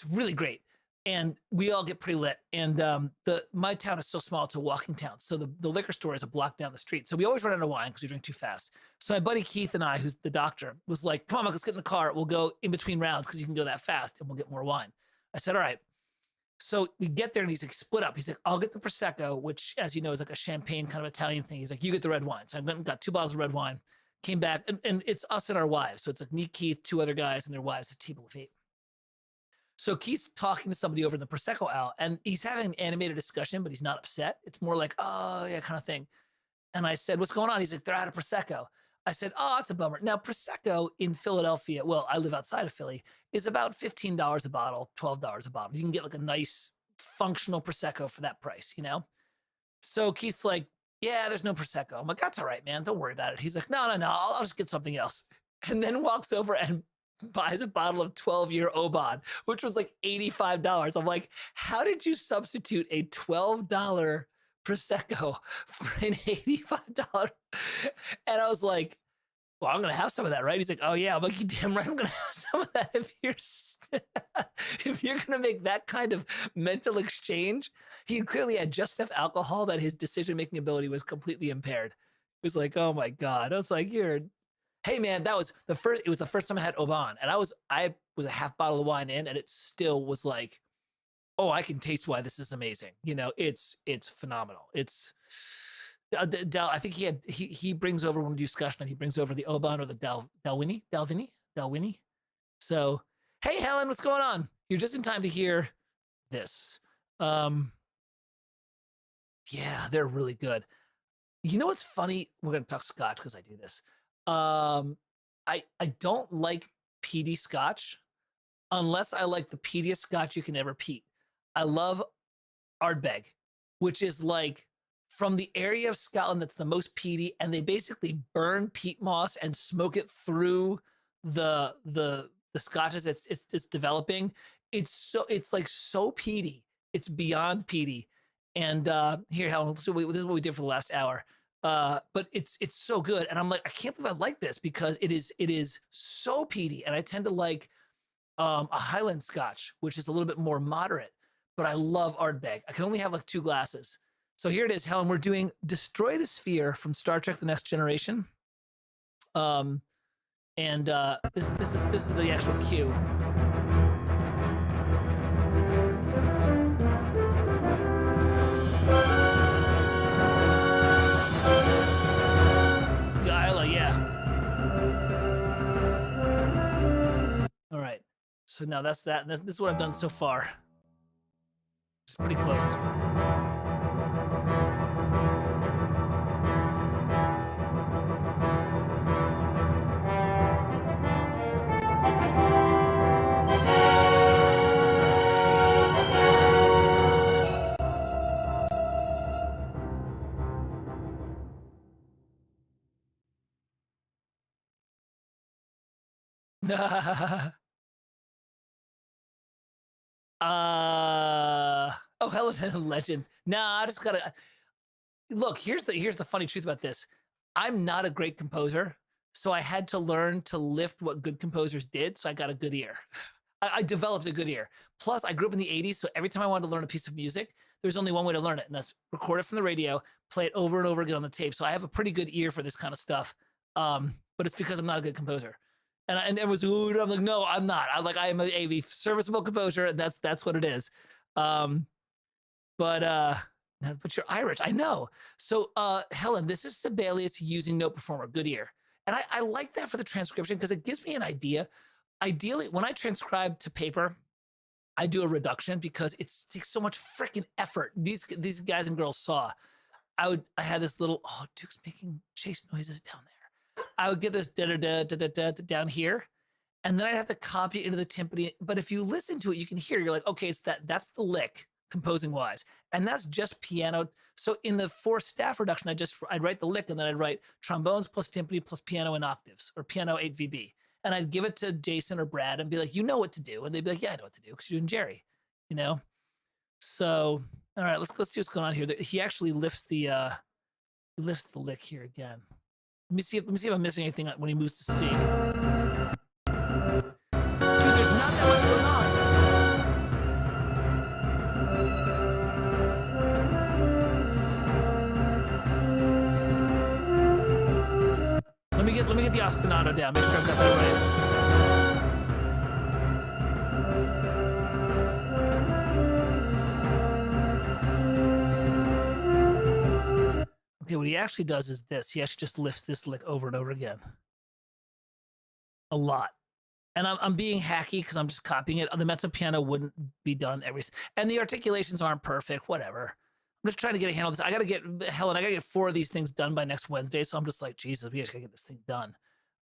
really great, and we all get pretty lit. And my town is so small; it's a walking town. So the liquor store is a block down the street. So we always run out of wine because we drink too fast. So my buddy Keith and I, who's the doctor, was like, "Come on, Mike, let's get in the car. We'll go in between rounds because you can go that fast, and we'll get more wine." I said, "All right." So we get there and he's like, split up. He's like, I'll get the Prosecco, which, as you know, is like a champagne kind of Italian thing. He's like, you get the red wine. So I went and got 2 bottles of red wine, came back, and it's us and our wives. So it's like me, Keith, 2 other guys, and their wives, a team of 8. So Keith's talking to somebody over in the Prosecco aisle, and he's having an animated discussion, but he's not upset. It's more like, oh, yeah, kind of thing. And I said, what's going on? He's like, they're out of Prosecco. I said, oh, it's a bummer. Now, Prosecco in Philadelphia, well, I live outside of Philly, is about $15 a bottle, $12 a bottle. You can get like a nice functional Prosecco for that price, you know? So Keith's like, yeah, there's no Prosecco. I'm like, that's all right, man. Don't worry about it. He's like, no, I'll just get something else. And then walks over and buys a bottle of 12-year Oban, which was like $85. I'm like, how did you substitute a $12 Prosecco for an $85? And I was like, well, I'm going to have some of that, right? He's like, oh yeah. I'm like, you damn right I'm going to have some of that if you're going to make that kind of mental exchange. He clearly had just enough alcohol that his decision-making ability was completely impaired. It was like, oh my God. I was like, hey man, it was the first time I had Oban, and I was a half bottle of wine in, and it still was like, oh, I can taste why this is amazing. You know, it's phenomenal. It's I think he brings over, when we do discussion, he brings over the Oban or the Dalwhinnie. So, hey Helen, what's going on? You're just in time to hear this. Yeah, they're really good. You know what's funny? We're gonna talk Scotch because I do this. I don't like peaty Scotch unless I like the peatiest Scotch you can ever peat. I love Ardbeg, which is like from the area of Scotland that's the most peaty, and they basically burn peat moss and smoke it through the Scotches it's developing. It's like so peaty. It's beyond peaty. And here, Helen, this is what we did for the last hour. But it's so good, and I'm like, I can't believe I like this because it is so peaty, and I tend to like a Highland Scotch, which is a little bit more moderate. But I love Ardbeg. I can only have like 2 glasses. So here it is, Helen. We're doing "Destroy the Sphere" from Star Trek: The Next Generation. And this is the actual cue. All right, so now that's that. And this is what I've done so far. It's pretty close. Oh, Helen, legend. Nah, I just gotta look. Here's the funny truth about this. I'm not a great composer, so I had to learn to lift what good composers did. So I got a good ear. I developed a good ear. Plus, I grew up in the '80s, so every time I wanted to learn a piece of music, there's only one way to learn it, and that's record it from the radio, play it over and over again on the tape. So I have a pretty good ear for this kind of stuff. But it's because I'm not a good composer. And everyone's, ooh, I'm like, no, I'm not. I am a serviceable composer, and that's what it is. But you're Irish, I know. So Helen, this is Sibelius using Note Performer, good ear. And I like that for the transcription because it gives me an idea. Ideally, when I transcribe to paper, I do a reduction because it takes so much freaking effort. These guys and girls saw. I had this little, oh, Duke's making chase noises down there. I would get this da-da-da-da-da-da down here, and then I'd have to copy it into the timpani. But if you listen to it, you can hear, you're like, okay, that's the lick composing wise. And that's just piano. So in the 4 staff reduction, I'd write the lick, and then I'd write trombones plus timpani plus piano in octaves, or piano 8 VB. And I'd give it to Jason or Brad and be like, you know what to do. And they'd be like, yeah, I know what to do, because you're doing Jerry, you know? So, all right, let's see what's going on here. He actually lifts the lick here again. Let me see if I'm missing anything when he moves to C. Dude, there's not that much going on. Let me get the ostinato down. Make sure I've got that right. Okay, what he actually does is this. He actually just lifts this lick over and over again. A lot. And I'm being hacky because I'm just copying it. The mezzo piano wouldn't be done and the articulations aren't perfect, whatever. I'm just trying to get a handle on this. I got to get 4 of these things done by next Wednesday. So I'm just like, Jesus, we just got to get this thing done.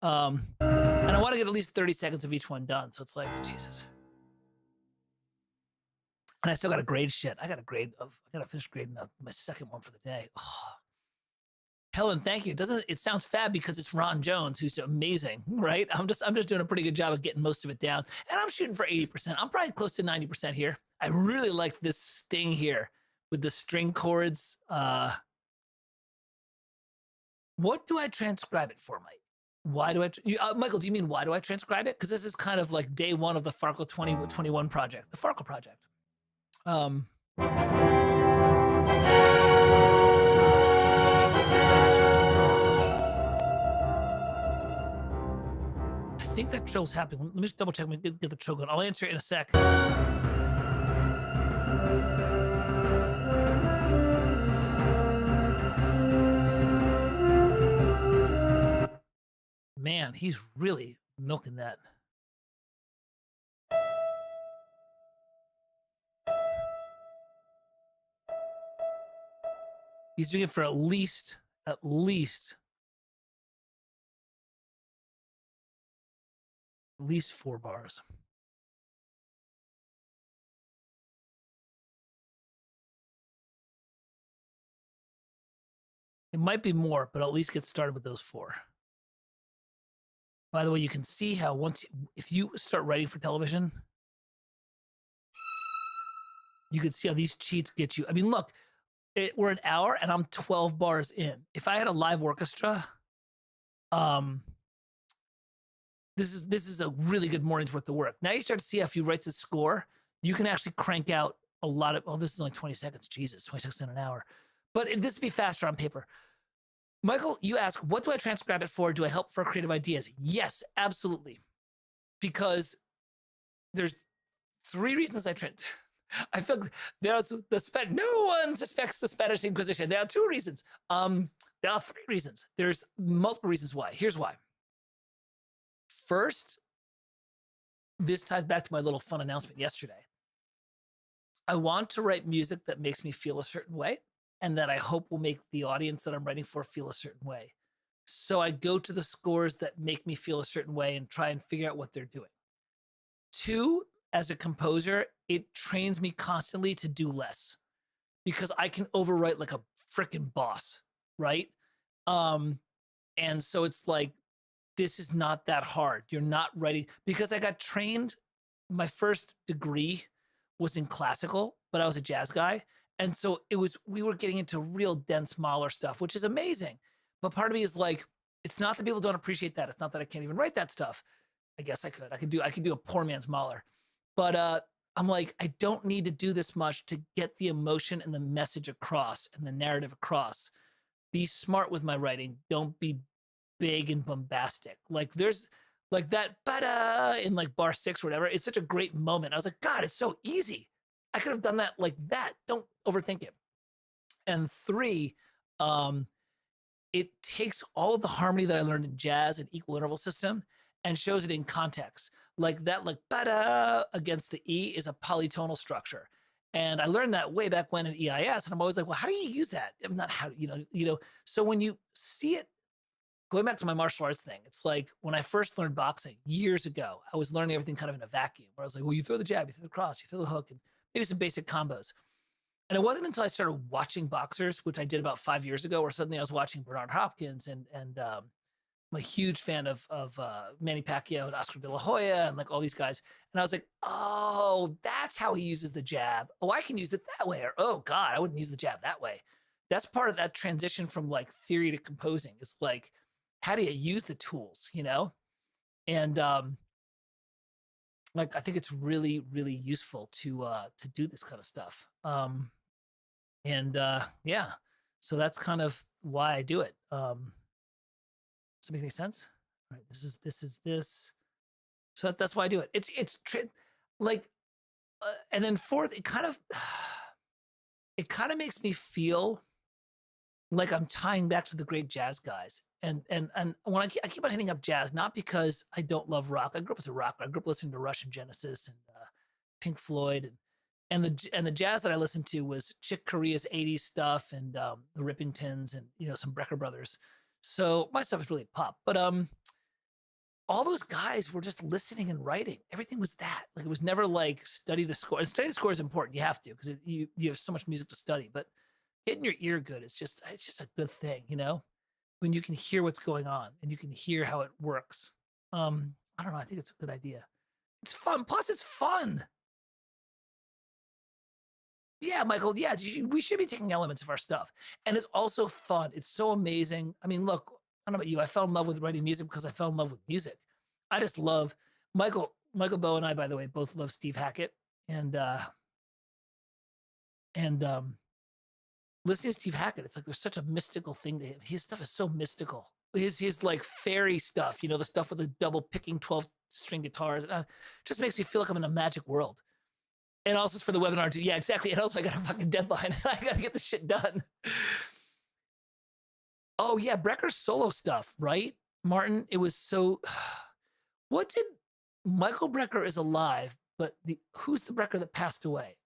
And I want to get at least 30 seconds of each one done. So it's like, Jesus. And I still got to grade shit. I got to finish grading my second one for the day. Oh. Helen, thank you. It sounds fab because it's Ron Jones, who's amazing, right? I'm just doing a pretty good job of getting most of it down. And I'm shooting for 80%. I'm probably close to 90% here. I really like this sting here with the string chords. What do I transcribe it for, Mike? Why do I, Michael, do you mean why do I transcribe it? Because this is kind of like day one of the Farkle 2021 project, the Farkle project. I think that trill's happening. Let me just double check. Let me get the trill going. I'll answer it in a sec. Man, he's really milking that. He's doing it for at least 4 bars. It might be more, but at least get started with those 4. By the way, you can see how if you start writing for television, you can see how these cheats get you. I mean, look, we're an hour and I'm 12 bars in. If I had a live orchestra, this is a really good morning's worth of work. Now you start to see how if you write the score, you can actually crank out a lot of, this is only 20 seconds. Jesus, 20 seconds in an hour. But this would be faster on paper. Michael, you ask, what do I transcribe it for? Do I help for creative ideas? Yes, absolutely. Because there's 3 reasons I feel there's no one suspects the Spanish Inquisition. There are 2 reasons. There are 3 reasons. There's multiple reasons why. Here's why. First, this ties back to my little fun announcement yesterday. I want to write music that makes me feel a certain way and that I hope will make the audience that I'm writing for feel a certain way. So I go to the scores that make me feel a certain way and try and figure out what they're doing. 2, as a composer, it trains me constantly to do less because I can overwrite like a freaking boss, right? And so it's like, this is not that hard. You're not writing, because I got trained, my first degree was in classical, but I was a jazz guy. And so we were getting into real dense Mahler stuff, which is amazing. But part of me is like, it's not that people don't appreciate that. It's not that I can't even write that stuff. I guess I could. I could do a poor man's Mahler. But I'm like, I don't need to do this much to get the emotion and the message across and the narrative across. Be smart with my writing. Don't be big and bombastic. Like there's like that ba-da in like bar 6 or whatever. It's such a great moment. I was like, God, it's so easy. I could have done that like that. Don't overthink it. And 3, it takes all of the harmony that I learned in jazz and equal interval system and shows it in context. Like that, like ba-da against the E is a polytonal structure. And I learned that way back when in EIS. And I'm always like, well, how do you use that? I'm not how, so when you see it, going back to my martial arts thing, it's like when I first learned boxing years ago, I was learning everything kind of in a vacuum where I was like, well, you throw the jab, you throw the cross, you throw the hook, and maybe some basic combos. And it wasn't until I started watching boxers, which I did about 5 years ago, where suddenly I was watching Bernard Hopkins and I'm a huge fan of Manny Pacquiao and Oscar De La Hoya and like all these guys. And I was like, oh, that's how he uses the jab. Oh, I can use it that way. Or, oh God, I wouldn't use the jab that way. That's part of that transition from like theory to composing. It's like how do you use the tools, you know? And like I think it's really, really useful to do this kind of stuff. And yeah, so that's kind of why I do it. Does it make any sense? All right, this. So that's why I do it. Like, and then fourth, it kind of makes me feel like I'm tying back to the great jazz guys. And when I keep on hitting up jazz, not because I don't love rock. I grew up as a rocker. I grew up listening to Rush and Genesis and Pink Floyd, and the jazz that I listened to was Chick Corea's '80s stuff and the Rippingtons and some Brecker Brothers. So my stuff is really pop, but all those guys were just listening and writing. Everything was that. Like it was never like study the score. And study the score is important. You have to because you have so much music to study. But getting your ear good, it's just a good thing, when you can hear what's going on and you can hear how it works. I don't know. I think it's a good idea. It's fun. Plus, it's fun. Yeah, Michael. Yeah, we should be taking elements of our stuff, and it's also fun. It's so amazing. I mean, look. I don't know about you. I fell in love with writing music because I fell in love with music. I just love Michael Bowe and I, by the way, both love Steve Hackett, and listening to Steve Hackett, it's like there's such a mystical thing to him. His stuff is so mystical. His like fairy stuff, the stuff with the double picking 12-string guitars, just makes me feel like I'm in a magic world. And also it's for the webinar too. Yeah, exactly. And also I got a fucking deadline. I got to get this shit done. Oh yeah, Brecker's solo stuff, right? Martin, it was so. What did Michael Brecker is alive, but who's the Brecker that passed away?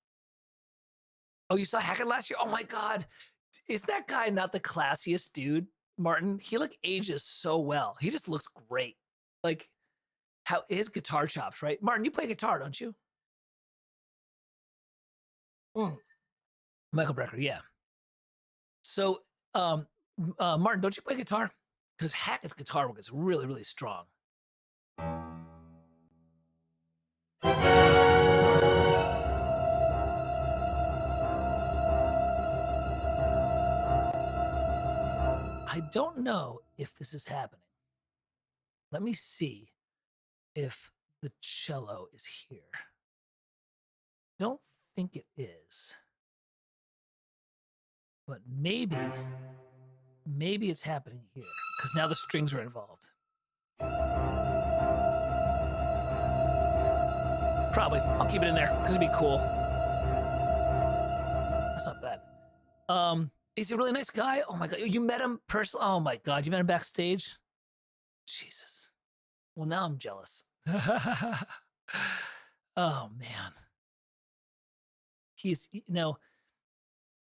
Oh, you saw Hackett last year? Oh my God. Is that guy not the classiest dude, Martin? He like ages so well. He just looks great. Like how his guitar chops, right? Martin, you play guitar, don't you? Michael Brecker, yeah. So, Martin, don't you play guitar? Because Hackett's guitar work is really, really strong. I don't know if this is happening. Let me see if the cello is here. Don't think it is. But maybe it's happening here because now the strings are involved. Probably. I'll keep it in there because it'd be cool. That's not bad. He's a really nice guy. Oh my God. You met him personally? Oh my God. You met him backstage? Jesus. Well, now I'm jealous. Oh man. He's,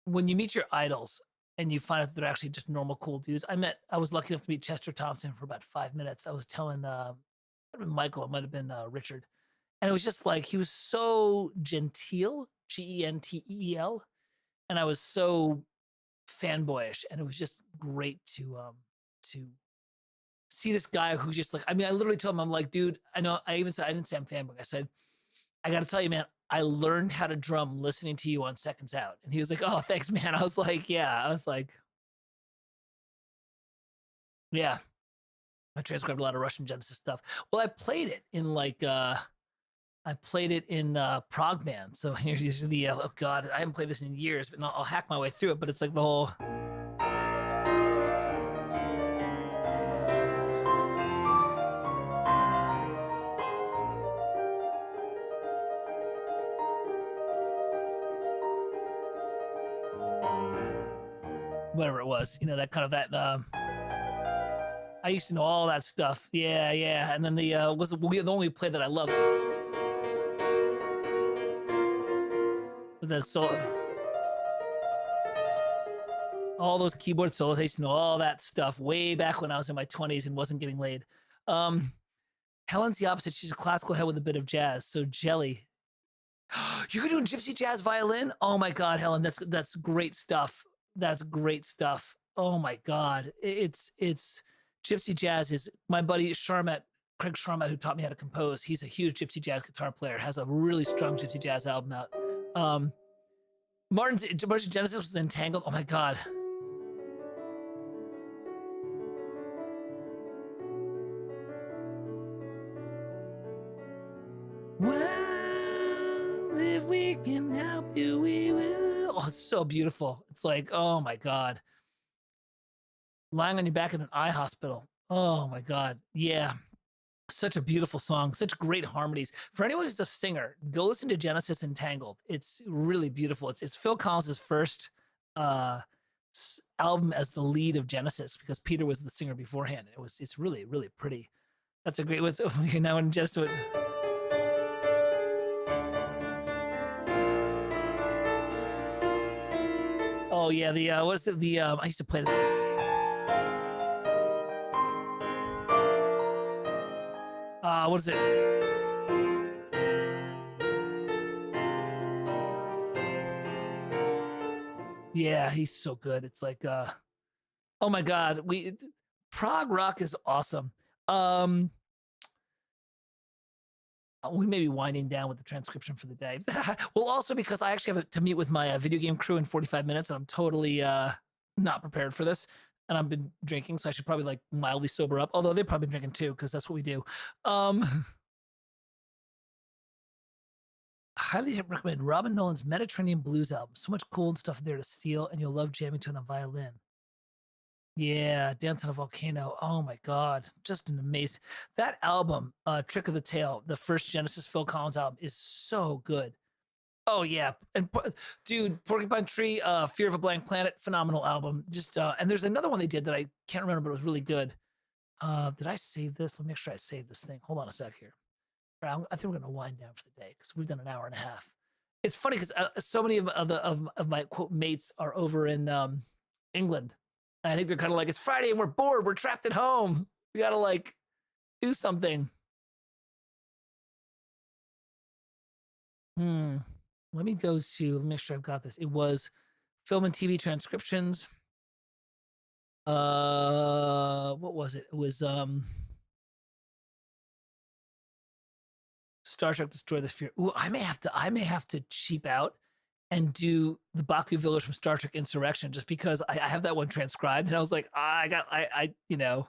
when you meet your idols and you find out that they're actually just normal, cool dudes. I was lucky enough to meet Chester Thompson for about 5 minutes. I was telling, Michael, it might've been Richard. And it was just like, he was so genteel, Gentel. And I was so fanboyish. And it was just great to see this guy who just like, I literally told him, I'm like, dude, I didn't say I'm fanboy. I said, I got to tell you, man, I learned how to drum listening to you on Seconds Out. And he was like, oh, thanks, man. I was like, yeah. I was like, yeah. I transcribed a lot of Russian Genesis stuff. Well, I played it in Prog Man. So here's the, oh God, I haven't played this in years, but I'll hack my way through it. But it's like the whole. Whatever it was, that kind of that. I used to know all that stuff. Yeah. And then the only play that I love. All those keyboard solos. I used to know all that stuff way back when I was in my 20s and wasn't getting laid. Helen's the opposite. She's a classical head with a bit of jazz. So Jelly. You could do gypsy jazz violin? Oh my God, Helen, that's great stuff. That's great stuff. Oh my God. It's gypsy jazz is my buddy Craig Sharmat, who taught me how to compose. He's a huge gypsy jazz guitar player, has a really strong gypsy jazz album out. Martin's Genesis was Entangled. Oh my God. it's so beautiful. It's like, oh my God. Lying on your back in an eye hospital. Oh my God. Yeah. Such a beautiful song, such great harmonies. For anyone who's a singer, go listen to Genesis Entangled. It's really beautiful. It's Phil Collins' first uh, album as the lead of Genesis, because Peter was the singer beforehand. It's really, really pretty. That's a great one. Okay, now in Genesis. Oh yeah, the what is it? The I used to play this. What is it? Yeah, he's so good. It's like, oh my God, prog rock is awesome. We may be winding down with the transcription for the day. Well, also because I actually have to meet with my video game crew in 45 minutes, and I'm totally not prepared for this. And I've been drinking, so I should probably like mildly sober up. Although they've probably been drinking too, because that's what we do. Highly recommend Robin Nolan's Mediterranean Blues album. So much cool stuff there to steal, and you'll love jamming to it on violin. Yeah, Dance on a Volcano. Oh my God, just an amazing. That album, Trick of the Tail, the first Genesis Phil Collins album, is so good. Oh yeah, and dude, Porcupine Tree, Fear of a Blank Planet, phenomenal album. Just and there's another one they did that I can't remember, but it was really good. Did I save this? Let me make sure I saved this thing. Hold on a sec here. I think we're gonna wind down for the day because we've done an hour and a half. It's funny because so many of my quote mates are over in England, and I think they're kind of like, it's Friday and we're bored, we're trapped at home, we gotta like do something. Let me go to, let me make sure I've got this. It was film and TV transcriptions. What was it? It was Star Trek Destroy the Sphere. Ooh, I may have to cheap out and do the Baku Village from Star Trek Insurrection, just because I have that one transcribed, and I was like, you know.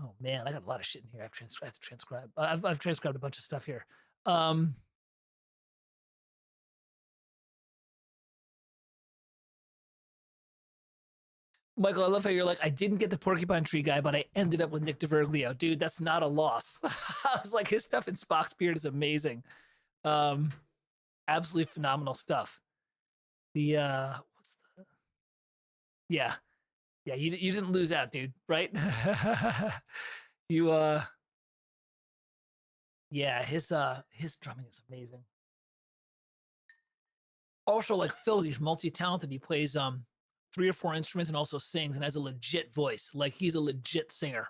Oh man, I got a lot of shit in here. I have to transcribe. I've transcribed a bunch of stuff here. Michael, I love how you're like, I didn't get the Porcupine Tree guy, but I ended up with Nick DeVerglio. Dude, that's not a loss. I was like, his stuff in Spock's Beard is amazing. Absolutely phenomenal stuff. The yeah, you didn't lose out, dude, right? You yeah, his drumming is amazing. Also, like Phil, he's multi-talented. He plays 3 or 4 instruments and also sings and has a legit voice. Like he's a legit singer.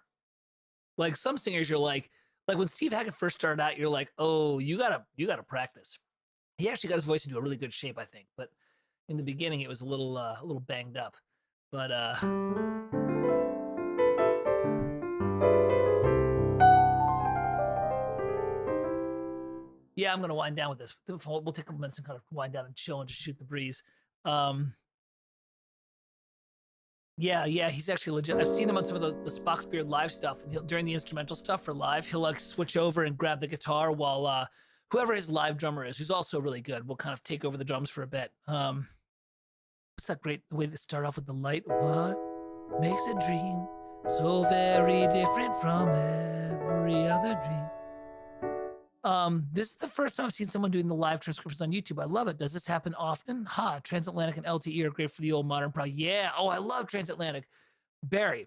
Like some singers, you're like when Steve Hackett first started out, you're like, oh, you gotta practice. He actually got his voice into a really good shape, I think. But in the beginning, it was a little banged up. But yeah, I'm gonna wind down with this. We'll take a couple minutes and kind of wind down and chill and just shoot the breeze. Yeah, he's actually legit. I've seen him on some of the Spock's Beard live stuff, and during the instrumental stuff for live, he'll like switch over and grab the guitar while whoever his live drummer is, who's also really good, will kind of take over the drums for a bit. What's that great the way they start off with the light? What makes a dream so very different from every other dream? This is the first time I've seen someone doing the live transcriptions on YouTube. I love it. Does this happen often? Transatlantic and LTE are great for the old modern prog. Yeah. Oh, I love Transatlantic. Barry,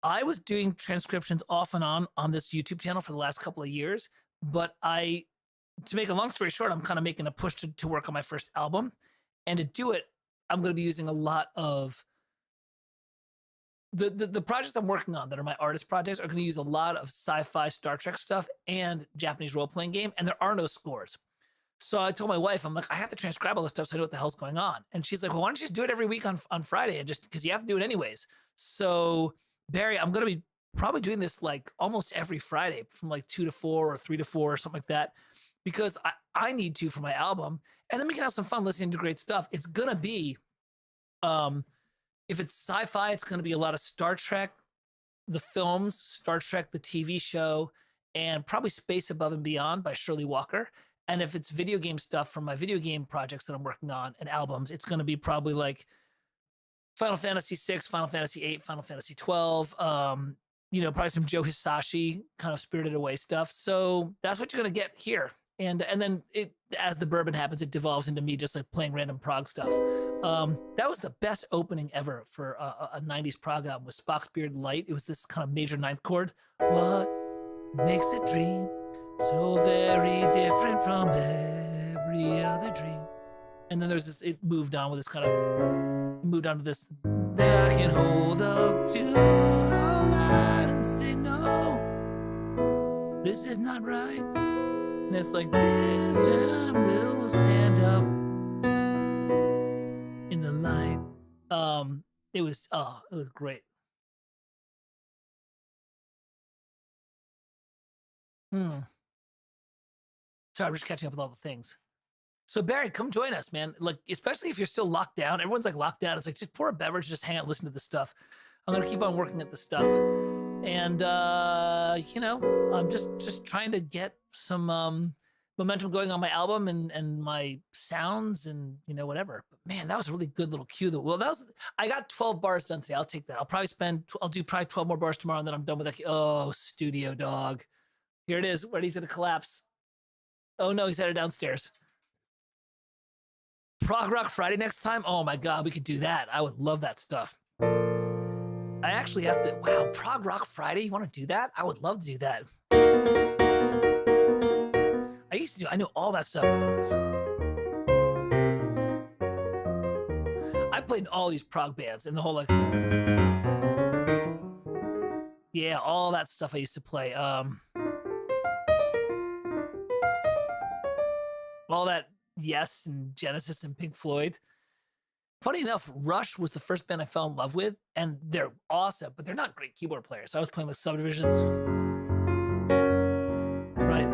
I was doing transcriptions off and on this YouTube channel for the last couple of years, but to make a long story short, I'm kind of making a push to work on my first album. And to do it, I'm going to be using a lot of the projects I'm working on that are my artist projects are going to use a lot of sci-fi Star Trek stuff and Japanese role-playing game, and there are no scores. So I told my wife, I'm like, I have to transcribe all this stuff so I know what the hell's going on. And she's like, well, why don't you just do it every week on Friday, and just because you have to do it anyways. So Barry, I'm going to be probably doing this like almost every Friday from like 2 to 4 or 3 to 4 or something like that, because I need to for my album. And then we can have some fun listening to great stuff. It's going to be, if it's sci-fi, it's going to be a lot of Star Trek, the films, Star Trek, the TV show, and probably Space Above and Beyond by Shirley Walker. And if it's video game stuff from my video game projects that I'm working on and albums, it's going to be probably like Final Fantasy 6, Final Fantasy 8, Final Fantasy 12, probably some Joe Hisashi kind of Spirited Away stuff. So that's what you're going to get here. And then it, as the bourbon happens, it devolves into me just like playing random prog stuff. That was the best opening ever for a 90s prog album with Spock's Beard Light. It was this kind of major ninth chord. What makes a dream so very different from every other dream? And then there's this, it moved on with this kind of, moved on to this, that I can hold up to the light and say, no, this is not right. And it's like, this time will stand up in the light. It was great. Sorry, I'm just catching up with all the things. So Barry, come join us, man. Like, especially if you're still locked down. Everyone's like locked down. It's like, just pour a beverage, just hang out, listen to this stuff. I'm gonna keep on working at this stuff. And I'm just trying to get some momentum going on my album and my sounds and whatever. But man, that was a really good little cue. I got 12 bars done today. I'll take that. I'll do probably 12 more bars tomorrow, and then I'm done with that. Oh, studio dog. Here it is. Where he's gonna collapse. Oh no, he's headed downstairs. Prog Rock Friday next time? Oh my God, we could do that. I would love that stuff. I actually have to, wow, Prog Rock Friday, you want to do that? I would love to do that. I know all that stuff. I played in all these prog bands and the whole like, yeah, all that stuff I used to play. All that Yes and Genesis and Pink Floyd. Funny enough, Rush was the first band I fell in love with, and they're awesome, but they're not great keyboard players. So I was playing with Subdivisions, right?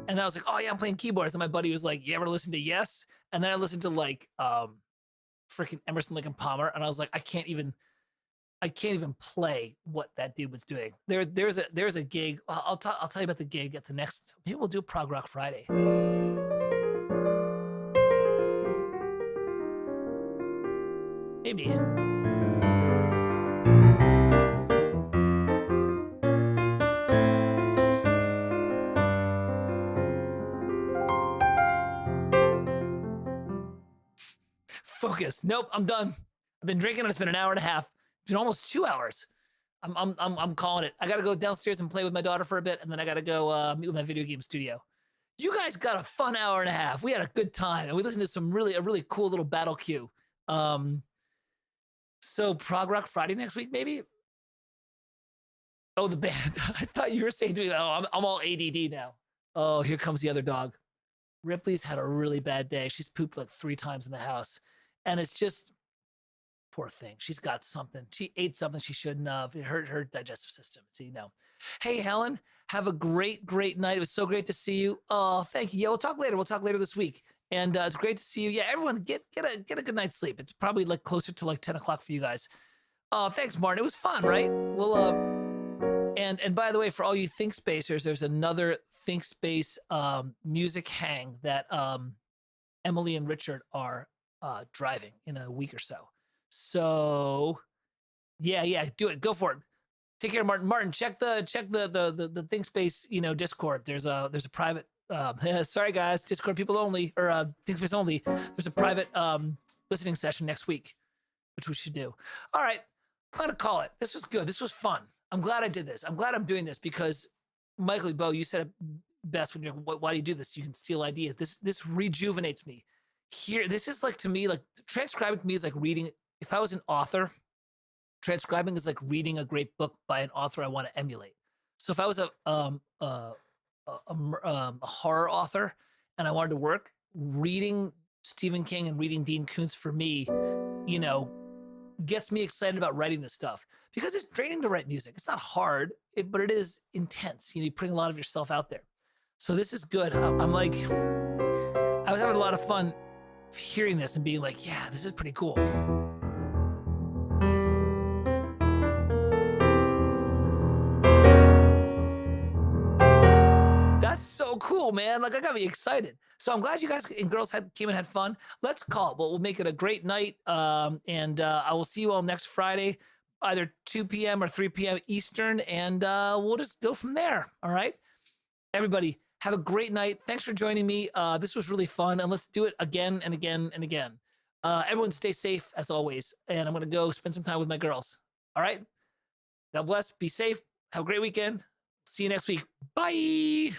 And I was like, oh yeah, I'm playing keyboards. And my buddy was like, you ever listen to Yes? And then I listened to like freaking Emerson, Lake and Palmer, and I was like, I can't even play what that dude was doing. There's a gig. I'll tell you about the gig at the next. Maybe we'll do a Prog Rock Friday. Maybe. Focus. Nope, I'm done. I've been drinking. It's been an hour and a half. It's been almost 2 hours. I'm calling it. I gotta go downstairs and play with my daughter for a bit, and then I gotta go meet with my video game studio. You guys got a fun hour and a half. We had a good time, and we listened to a really cool little battle cue. So Prog Rock Friday next week, maybe? Oh, the band. I thought you were saying to me, oh, I'm all ADD now. Oh, here comes the other dog. Ripley's had a really bad day. She's pooped like 3 times in the house. And it's just, poor thing. She's got something. She ate something she shouldn't have. It hurt her digestive system. So, Hey, Helen, have a great night. It was so great to see you. Oh, thank you. Yeah, we'll talk later. We'll talk later this week. And it's great to see you. Yeah, everyone get a good night's sleep. It's probably like closer to like 10 o'clock for you guys. Oh, thanks, Martin. It was fun, right? We'll and by the way, for all you Think Spacers, there's another Think Space music hang that Emily and Richard are driving in a week or so. So yeah, do it. Go for it. Take care, Martin. Martin, check the Think Space, Discord. There's a private sorry guys, Discord people only, or ThinkSpace only. There's a private listening session next week, which we should do. All right, I'm gonna call it. This was good. This was fun. I'm glad I did this. I'm glad I'm doing this because Michael Bo, you said it best when you're, why do you do this? You can steal ideas. This rejuvenates me. Here, this is like, to me, like transcribing to me is like reading. If I was an author, transcribing is like reading a great book by an author I want to emulate. So if I was a horror author and I wanted to work, reading Stephen King and reading Dean Koontz for me, gets me excited about writing this stuff because it's draining to write music. It's not hard, but it is intense. You're putting a lot of yourself out there. So this is good. I'm like, I was having a lot of fun hearing this and being like, yeah, this is pretty cool. That's so cool. cool, man. Like, I got me excited. So I'm glad you guys and girls came and had fun. Let's call. But we'll make it a great night. And I will see you all next Friday, either 2 p.m. or 3 p.m. Eastern, and we'll just go from there. All right, everybody, have a great night. Thanks for joining me. This was really fun, and let's do it again and again and again. Everyone stay safe as always, and I'm gonna go spend some time with my girls. All right, God bless. Be safe. Have a great weekend. See you next week. Bye.